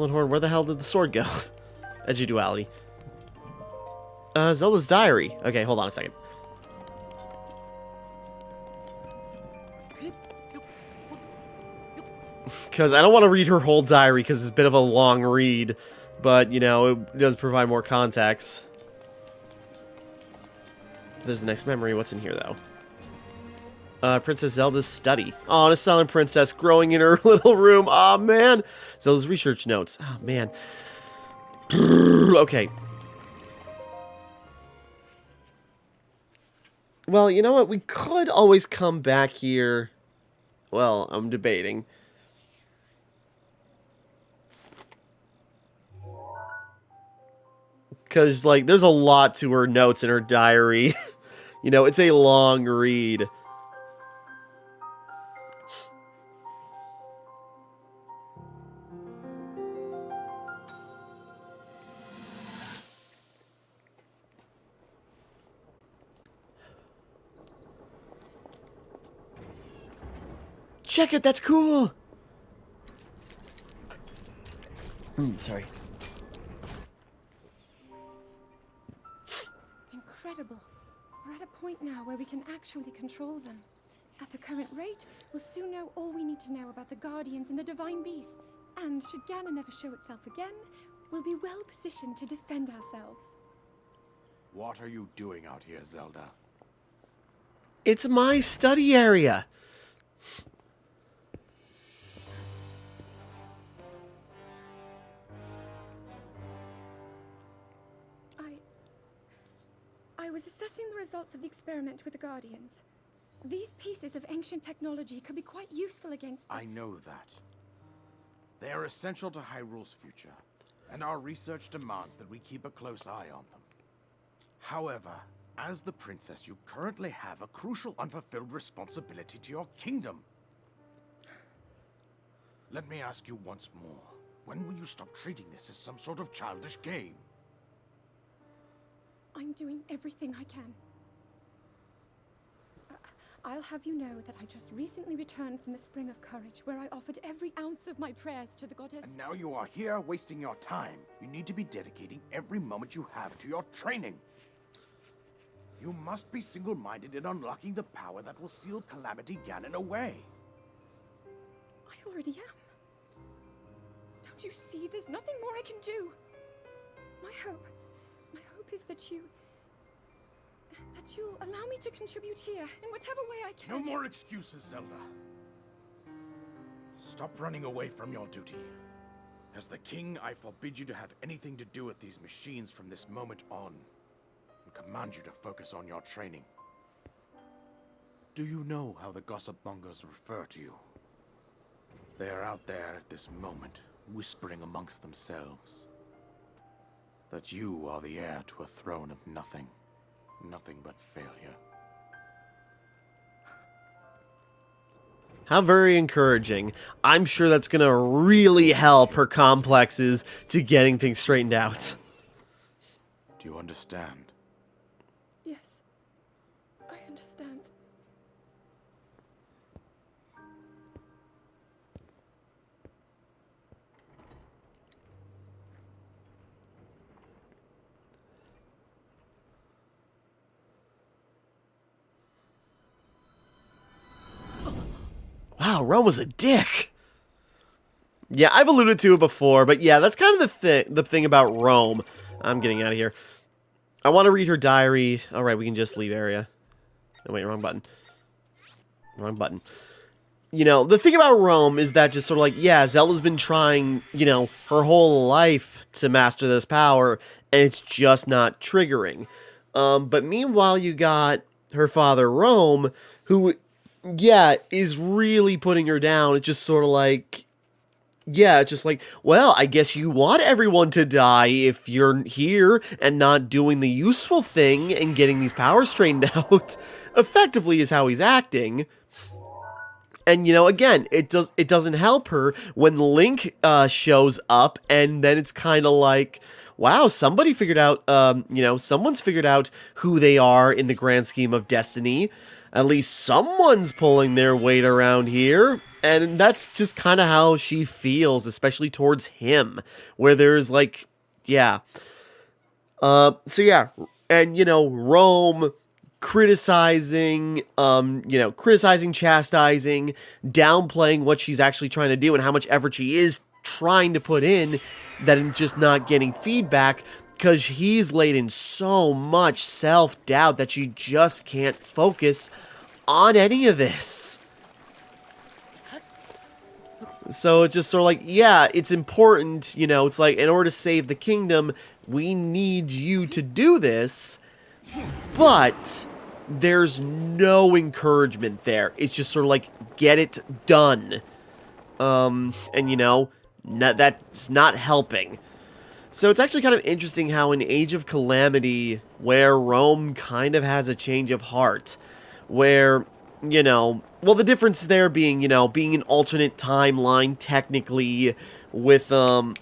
[SPEAKER 1] Horn, where the hell did the sword go? Edgy duality. Zelda's diary. Okay, hold on a second. Because I don't want to read her whole diary because it's a bit of a long read. But, you know, it does provide more context. There's the next memory. What's in here, though? Princess Zelda's study. Oh, and a silent princess growing in her little room. Oh, man. Zelda's research notes. Oh, man. Okay. Well, you know what? We could always come back here. Well, I'm debating. Because, like, there's a lot to her notes in her diary. You know, it's a long read. Check it, that's cool! Sorry.
[SPEAKER 2] Incredible. We're at a point now where we can actually control them. At the current rate, we'll soon know all we need to know about the Guardians and the Divine Beasts. And should Ganon never show itself again, we'll be well positioned to defend ourselves.
[SPEAKER 3] What are you doing out here, Zelda?
[SPEAKER 1] It's my study area!
[SPEAKER 2] I was assessing the results of the experiment with the Guardians. These pieces of ancient technology could be quite useful against them.
[SPEAKER 3] I know that. They are essential to Hyrule's future, and our research demands that we keep a close eye on them. However, as the princess, you currently have a crucial unfulfilled responsibility to your kingdom. Let me ask you once more, when will you stop treating this as some sort of childish game?
[SPEAKER 2] I'm doing everything I can. I'll have you know that I just recently returned from the Spring of Courage, where I offered every ounce of my prayers to the goddess.
[SPEAKER 3] And now you are here wasting your time. You need to be dedicating every moment you have to your training. You must be single-minded in unlocking the power that will seal Calamity Ganon away.
[SPEAKER 2] I already am. Don't you see? There's nothing more I can do. My hope is that you'll allow me to contribute here in whatever way I can.
[SPEAKER 3] No more excuses, Zelda. Stop running away from your duty. As the king, I forbid you to have anything to do with these machines from this moment on, and command you to focus on your training. Do you know how the gossip mongers refer to you? They are out there at this moment, whispering amongst themselves that you are the heir to a throne of nothing. Nothing but failure.
[SPEAKER 1] How very encouraging. I'm sure that's going to really help her complexes to getting things straightened out.
[SPEAKER 3] Do you understand?
[SPEAKER 2] Yes, I understand.
[SPEAKER 1] Wow, Rome was a dick. Yeah, I've alluded to it before, but yeah, that's kind of the thing about Rome. I'm getting out of here. I want to read her diary. All right, we can just leave area. Oh, wait, wrong button. Wrong button. You know, the thing about Rome is that just sort of like, yeah, Zelda's been trying, you know, her whole life to master this power, and it's just not triggering. But meanwhile, you got her father, Rome, who, yeah, is really putting her down. It's just sort of like, yeah, it's just like, well, I guess you want everyone to die if you're here and not doing the useful thing and getting these powers straightened out. Effectively is how he's acting. And, you know, again, it doesn't help her when Link shows up, and then it's kind of like, wow, somebody figured out, you know, someone's figured out who they are in the grand scheme of destiny. At least someone's pulling their weight around here. And that's just kind of how she feels, especially towards him. Where there's like, yeah. So yeah. And, you know, Rome criticizing, chastising, downplaying what she's actually trying to do and how much effort she is trying to put in, that it's just not getting feedback. Because he's laid in so much self-doubt that she just can't focus on any of this. So it's just sort of like, yeah, it's important, you know, it's like, in order to save the kingdom, we need you to do this, but there's no encouragement there. It's just sort of like, get it done. And, you know, that's not helping. So it's actually kind of interesting how in Age of Calamity, where Rome kind of has a change of heart, where, you know, well, the difference there being, you know, being an alternate timeline, technically, with, you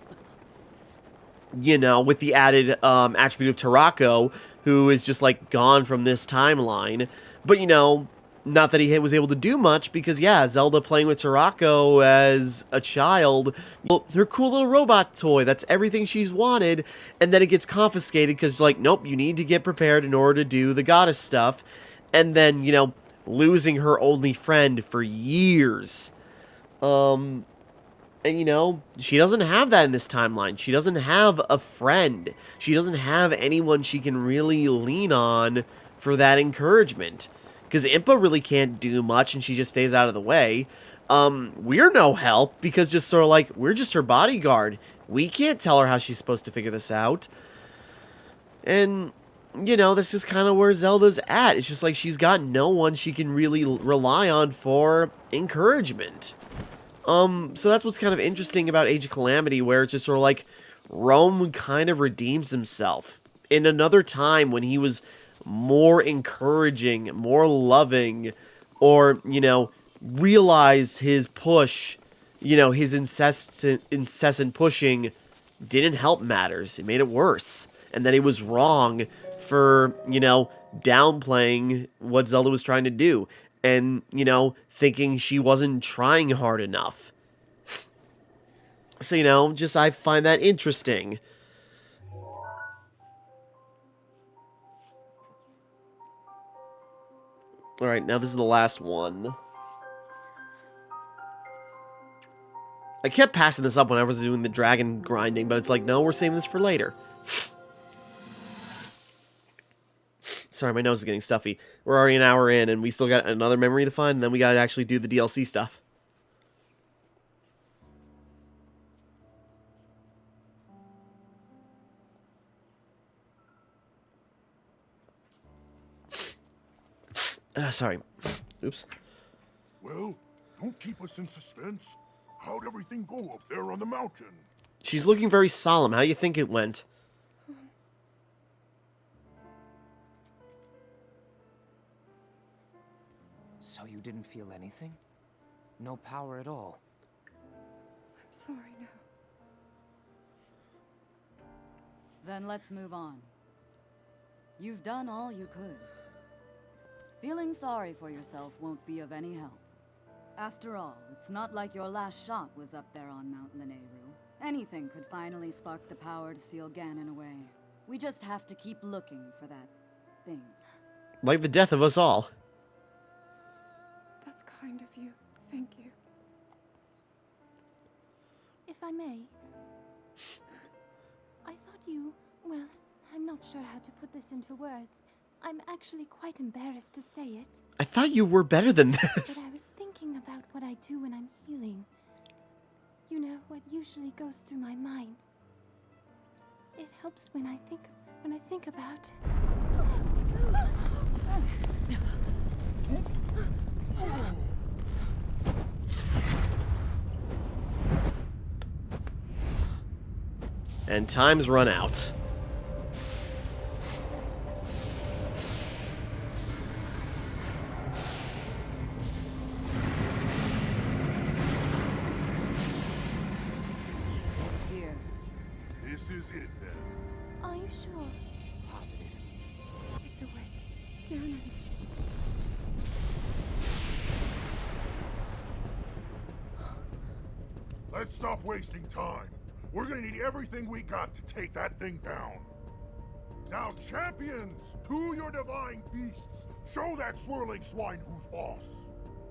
[SPEAKER 1] know, with the added, attribute of Tarako, who is just, like, gone from this timeline, but, you know, not that he was able to do much, because, yeah, Zelda playing with Tarako as a child, well, her cool little robot toy, that's everything she's wanted, and then it gets confiscated, because, like, nope, you need to get prepared in order to do the goddess stuff, and then, you know, losing her only friend for years. And, you know, she doesn't have that in this timeline. She doesn't have a friend. She doesn't have anyone she can really lean on for that encouragement. Because Impa really can't do much, and she just stays out of the way. We're no help, because just sort of like, we're just her bodyguard. We can't tell her how she's supposed to figure this out. And, you know, this is kind of where Zelda's at. It's just like she's got no one she can really rely on for encouragement. So that's what's kind of interesting about Age of Calamity, where it's just sort of like, Rome kind of redeems himself. In another time when he was more encouraging, more loving, or, you know, realized his push, you know, his incessant pushing didn't help matters. It made it worse. And that he was wrong for, you know, downplaying what Zelda was trying to do. and, you know, thinking she wasn't trying hard enough. So, you know, just I find that interesting. Alright, now this is the last one. I kept passing this up when I was doing the dragon grinding, but it's like, no, we're saving this for later. Sorry, my nose is getting stuffy. We're already an hour in, and we still got another memory to find, and then we gotta actually do the DLC stuff. Sorry. Oops.
[SPEAKER 4] Well, don't keep us in suspense. How'd everything go up there on the mountain?
[SPEAKER 1] She's looking very solemn. How do you think it went?
[SPEAKER 5] So you didn't feel anything? No power at all?
[SPEAKER 2] I'm sorry, no.
[SPEAKER 6] Then let's move on. You've done all you could. Feeling sorry for yourself won't be of any help. After all, it's not like your last shot was up there on Mount Lineru. Anything could finally spark the power to seal Ganon away. We just have to keep looking for that thing.
[SPEAKER 1] Like the death of us all.
[SPEAKER 2] That's kind of you. Thank you.
[SPEAKER 7] If I may, I thought you... Well, I'm not sure how to put this into words. I'm actually quite embarrassed to say it.
[SPEAKER 1] I thought you were better than
[SPEAKER 7] But
[SPEAKER 1] this.
[SPEAKER 7] I was thinking about what I do when I'm healing. You know, what usually goes through my mind. It helps when I think about...
[SPEAKER 1] And time's run out.
[SPEAKER 6] It's here.
[SPEAKER 4] This is it then.
[SPEAKER 7] Are you sure?
[SPEAKER 5] Positive.
[SPEAKER 2] It's awake. Ganon.
[SPEAKER 4] Let's stop wasting time. We're gonna need everything we got to take that thing down. Now, champions, to your divine beasts, show that swirling swine who's boss.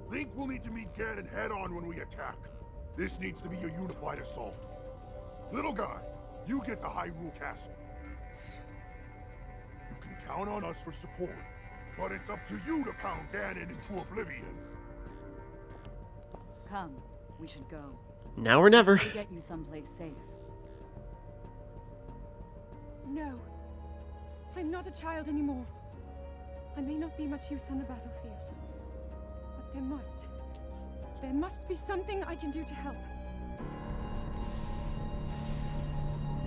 [SPEAKER 4] Link will need to meet Ganon head-on when we attack. This needs to be a unified assault. Little guy, you get to Hyrule Castle. You can count on us for support, but it's up to you to pound Ganon into oblivion.
[SPEAKER 6] Come, we should go.
[SPEAKER 1] Now or never.
[SPEAKER 6] To get you someplace safe.
[SPEAKER 2] No. I'm not a child anymore. I may not be much use on the battlefield. But there must be something I can do to help.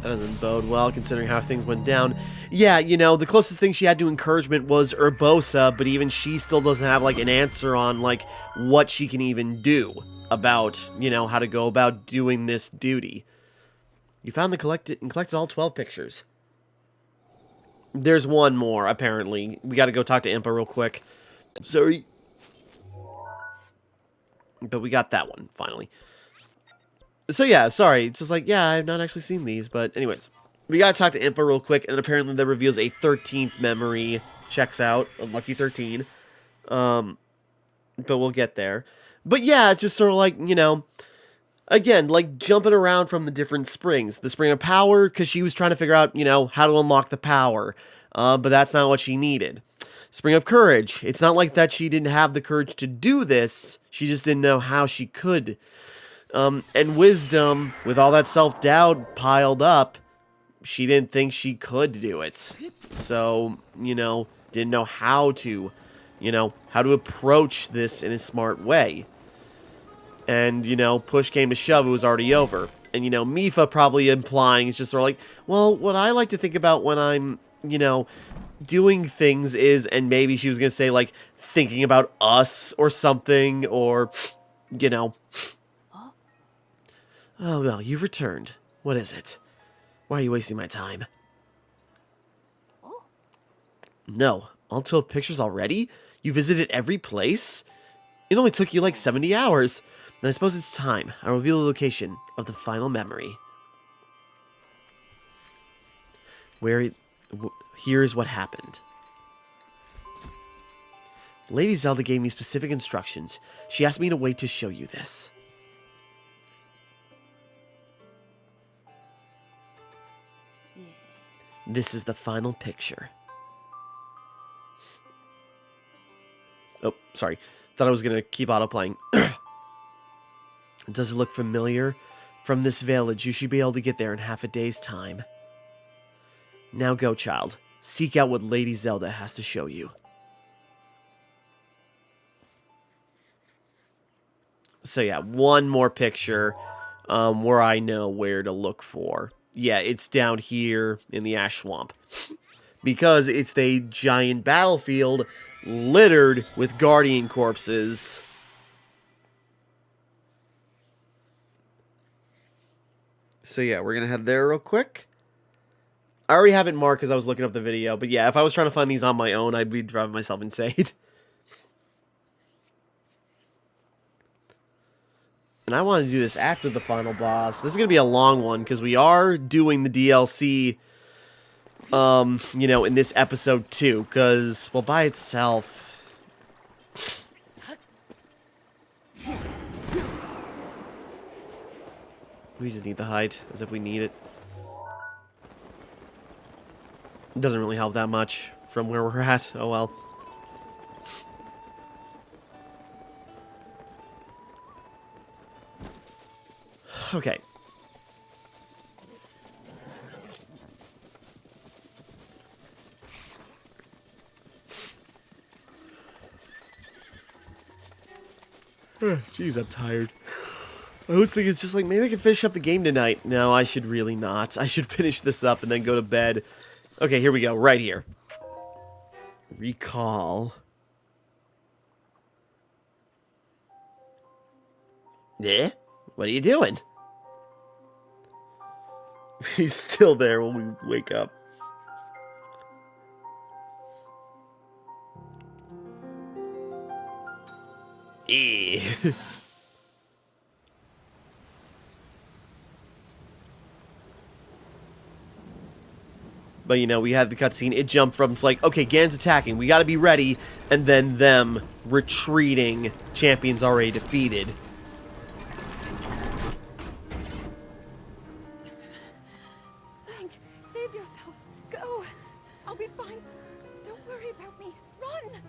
[SPEAKER 1] That doesn't bode well, considering how things went down. Yeah, you know, the closest thing she had to encouragement was Urbosa, but even she still doesn't have, like, an answer on, like, what she can even do about, you know, how to go about doing this duty. You found and collected all 12 pictures. There's one more, apparently. We gotta go talk to Impa real quick. Sorry. But we got that one, finally. So yeah, sorry. It's just like, yeah, I've not actually seen these. But anyways, we gotta talk to Impa real quick. And apparently that reveals a 13th memory. Checks out. Unlucky 13. But we'll get there. But yeah, it's just sort of like, you know... Again, like, jumping around from the different springs. The Spring of Power, because she was trying to figure out, you know, how to unlock the power. But that's not what she needed. Spring of Courage. It's not like that she didn't have the courage to do this. She just didn't know how she could. And Wisdom, with all that self-doubt piled up, she didn't think she could do it. So, you know, didn't know how to, you know, how to approach this in a smart way. And, you know, push came to shove, it was already over. And, you know, Mipha probably implying is just sort of like, well, what I like to think about when I'm, you know, doing things is, and maybe she was going to say, like, thinking about us or something, or, you know. Oh, well, you've returned. What is it? Why are you wasting my time? No, all 12 pictures already? You visited every place? It only took you like 70 hours. Then I suppose it's time. I reveal the location of the final memory. Here's what happened. Lady Zelda gave me specific instructions. She asked me to wait to show you this. This is the final picture. Oh, sorry. Thought I was going to keep autoplaying. Does it look familiar? From this village, you should be able to get there in half a day's time. Now go, child. Seek out what Lady Zelda has to show you. So yeah, one more picture where I know where to look for. Yeah, it's down here in the Ash Swamp. Because it's a giant battlefield littered with guardian corpses. So yeah, we're going to head there real quick. I already have it marked because I was looking up the video. But yeah, if I was trying to find these on my own, I'd be driving myself insane. And I want to do this after the final boss. This is going to be a long one because we are doing the DLC, you know, in this episode too. Because, well, by itself... We just need the height, as if we need it. It doesn't really help that much from where we're at. Oh well. Okay. Jeez, I'm tired. I was thinking it's just like, maybe I can finish up the game tonight. No, I should really not. I should finish this up and then go to bed. Okay, here we go. Right here. Recall. Yeah? What are you doing? He's still there when we wake up. Eh. But, you know, we had the cutscene. It jumped from, it's like, okay, Ganon's attacking. We gotta be ready. And then them retreating. Champions already defeated.
[SPEAKER 2] Link, save yourself. Go. I'll be fine. Don't worry about me. Run.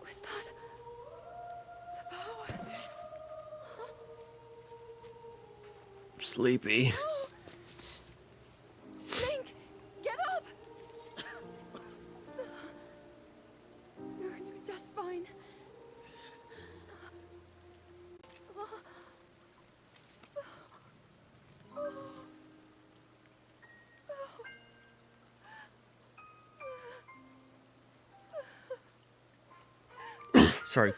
[SPEAKER 2] Was that the power?
[SPEAKER 1] Sleepy.
[SPEAKER 2] Link, get up! You're doing just fine.
[SPEAKER 1] Sorry.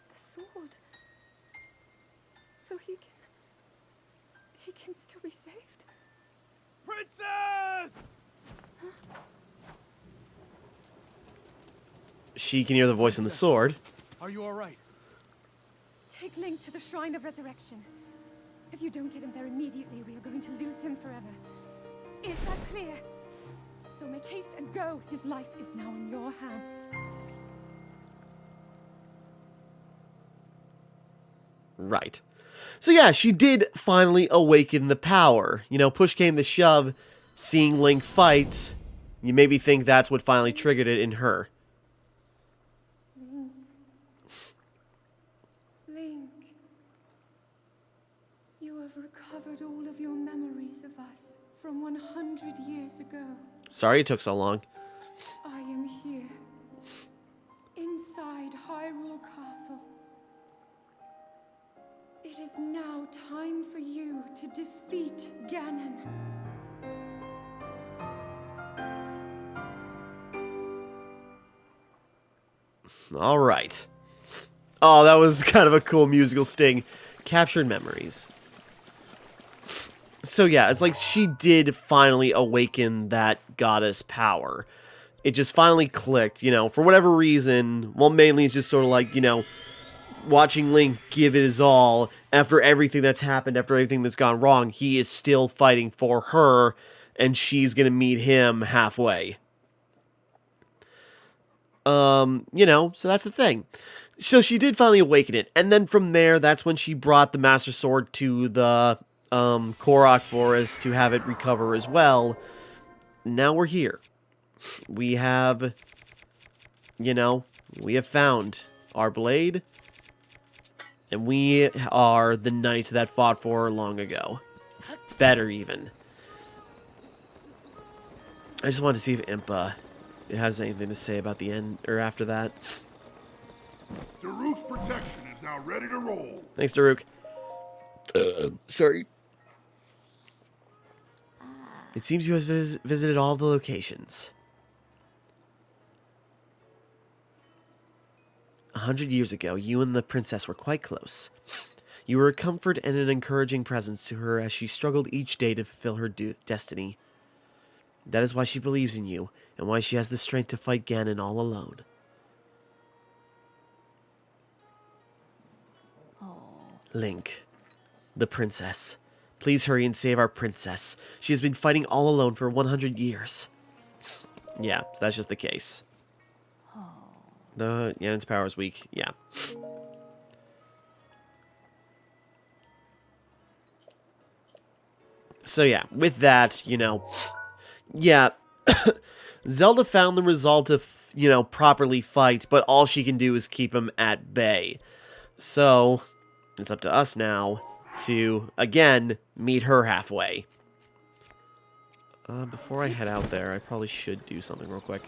[SPEAKER 2] The sword. So he can still be saved.
[SPEAKER 3] Princess!
[SPEAKER 1] She can hear the voice in the sword.
[SPEAKER 3] Are you all right?
[SPEAKER 2] Take Link to the Shrine of Resurrection. If you don't get him there immediately, we are going to lose him forever. Is that clear? So make haste and go. His life is now in your hands.
[SPEAKER 1] Right. So yeah, she did finally awaken the power. You know, push came to shove, seeing Link fight, you maybe think that's what finally triggered it in her.
[SPEAKER 2] Link, you have recovered all of your memories of us from 100 years ago.
[SPEAKER 1] Sorry it took so long.
[SPEAKER 2] I am here, inside Hyrule Castle. It is now time for you to defeat Ganon.
[SPEAKER 1] All right. Oh, that was kind of a cool musical sting. Captured memories. So yeah, it's like she did finally awaken that goddess power. It just finally clicked, you know, for whatever reason. Well, mainly it's just sort of like, you know, watching Link give it his all after everything that's happened, after everything that's gone wrong. He is still fighting for her, and she's gonna meet him halfway. You know, so that's the thing. So she did finally awaken it, and then from there, that's when she brought the Master Sword to the Korok Forest to have it recover as well. Now we're here. We have, you know, we have found our blade, and we are the knight that fought for her long ago. Better even. I just wanted to see if Impa has anything to say about the end, or after that.
[SPEAKER 4] Daruk's protection is now ready to roll.
[SPEAKER 1] Thanks, Daruk. Sorry. It seems you have visited all the locations. 100 years ago, you and the princess were quite close. You were a comfort and an encouraging presence to her as she struggled each day to fulfill her destiny. That is why she believes in you, and why she has the strength to fight Ganon all alone. Link, the princess. Please hurry and save our princess. She has been fighting all alone for 100 years. Yeah, so that's just the case. The Ganon's power is weak. Yeah. So yeah, with that, you know, yeah, Zelda found the resolve to, you know, properly fight, but all she can do is keep him at bay. So, it's up to us now to, again, meet her halfway. Before I head out there, I probably should do something real quick.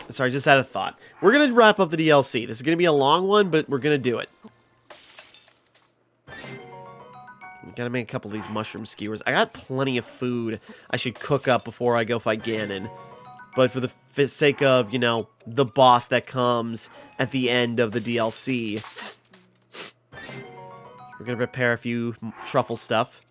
[SPEAKER 1] Sorry, just had a thought. We're going to wrap up the DLC. This is going to be a long one, but we're going to do it. Gotta make a couple of these mushroom skewers. I got plenty of food I should cook up before I go fight Ganon. But for the sake of, you know, the boss that comes at the end of the DLC, we're gonna prepare a few truffle stuff.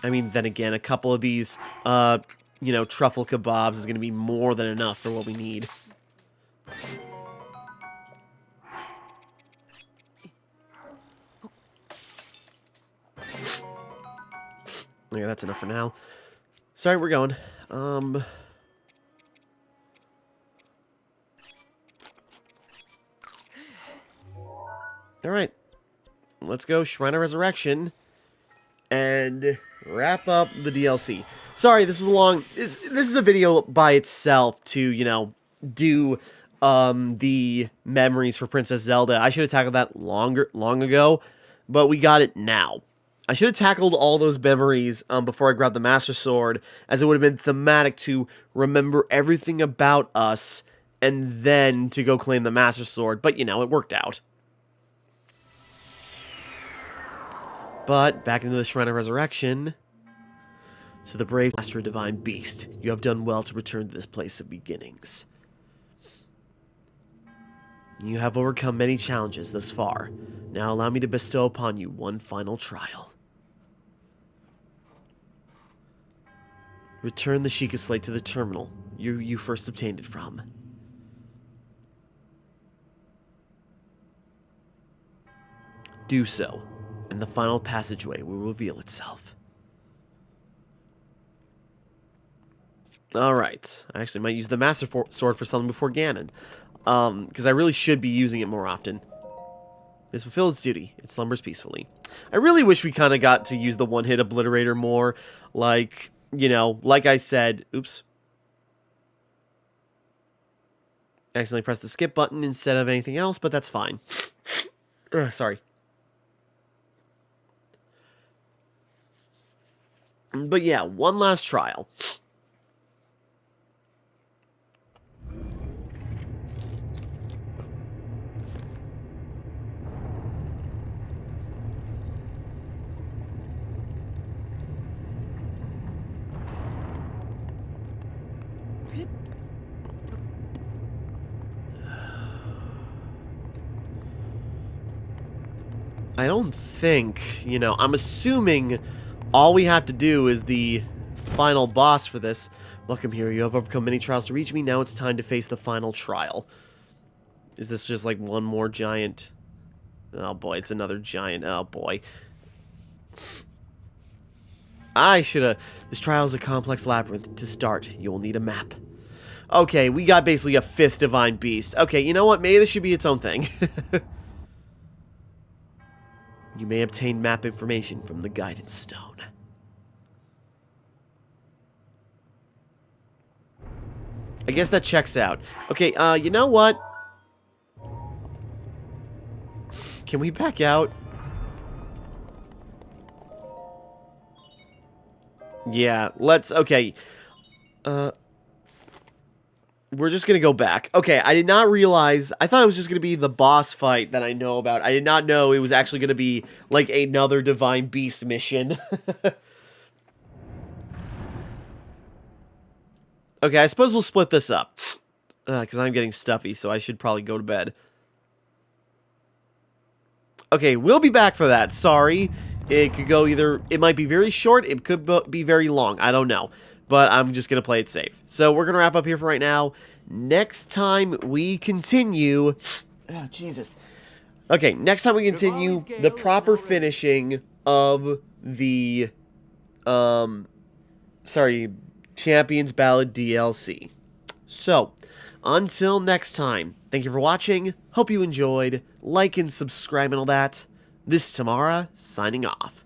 [SPEAKER 1] I mean, then again, a couple of these, you know, truffle kebabs is gonna be more than enough for what we need. Yeah, that's enough for now. Sorry, we're going. Alright. Let's go Shrine of Resurrection and wrap up the DLC. Sorry, this was a long... This is a video by itself to, you know, do the memories for Princess Zelda. I should have tackled that long ago, but we got it now. I should have tackled all those memories before I grabbed the Master Sword, as it would have been thematic to remember everything about us and then to go claim the Master Sword. But, you know, it worked out. But, back into the Shrine of Resurrection. So the brave master of divine beast, you have done well to return to this place of beginnings. You have overcome many challenges thus far. Now allow me to bestow upon you one final trial. Return the Sheikah Slate to the terminal you first obtained it from. Do so, and the final passageway will reveal itself. Alright, I actually might use the Master Sword for something before Ganon. Because I really should be using it more often. has fulfilled its duty. It slumbers peacefully. I really wish we kind of got to use the one-hit obliterator more. Like, you know, like I said... Oops. Accidentally pressed the skip button instead of anything else, but that's fine. Sorry. But yeah, one last trial. I don't think, you know, I'm assuming all we have to do is the final boss for this. Welcome here, you have overcome many trials to reach me, now it's time to face the final trial. Is this just like one more giant? Oh boy, it's another giant, oh boy. I should've, this trial is a complex labyrinth. To start, you will need a map. Okay, we got basically a 5th divine beast. Okay, you know what, maybe this should be its own thing. You may obtain map information from the guidance stone. I guess that checks out. Okay, you know what? Can we back out? Yeah, let's, okay. We're just gonna go back. Okay, I did not realize... I thought it was just gonna be the boss fight that I know about. I did not know it was actually gonna be, like, another Divine Beast mission. Okay, I suppose we'll split this up. Because I'm getting stuffy, so I should probably go to bed. Okay, we'll be back for that. Sorry. It could go either... It might be very short, it could be very long. I don't know. But I'm just going to play it safe. So we're going to wrap up here for right now. Next time we continue... Oh, Jesus. Okay, next time we continue the proper finishing of the... Sorry, Champions Ballad DLC. So, until next time, thank you for watching. Hope you enjoyed. Like and subscribe and all that. This is Timmara, signing off.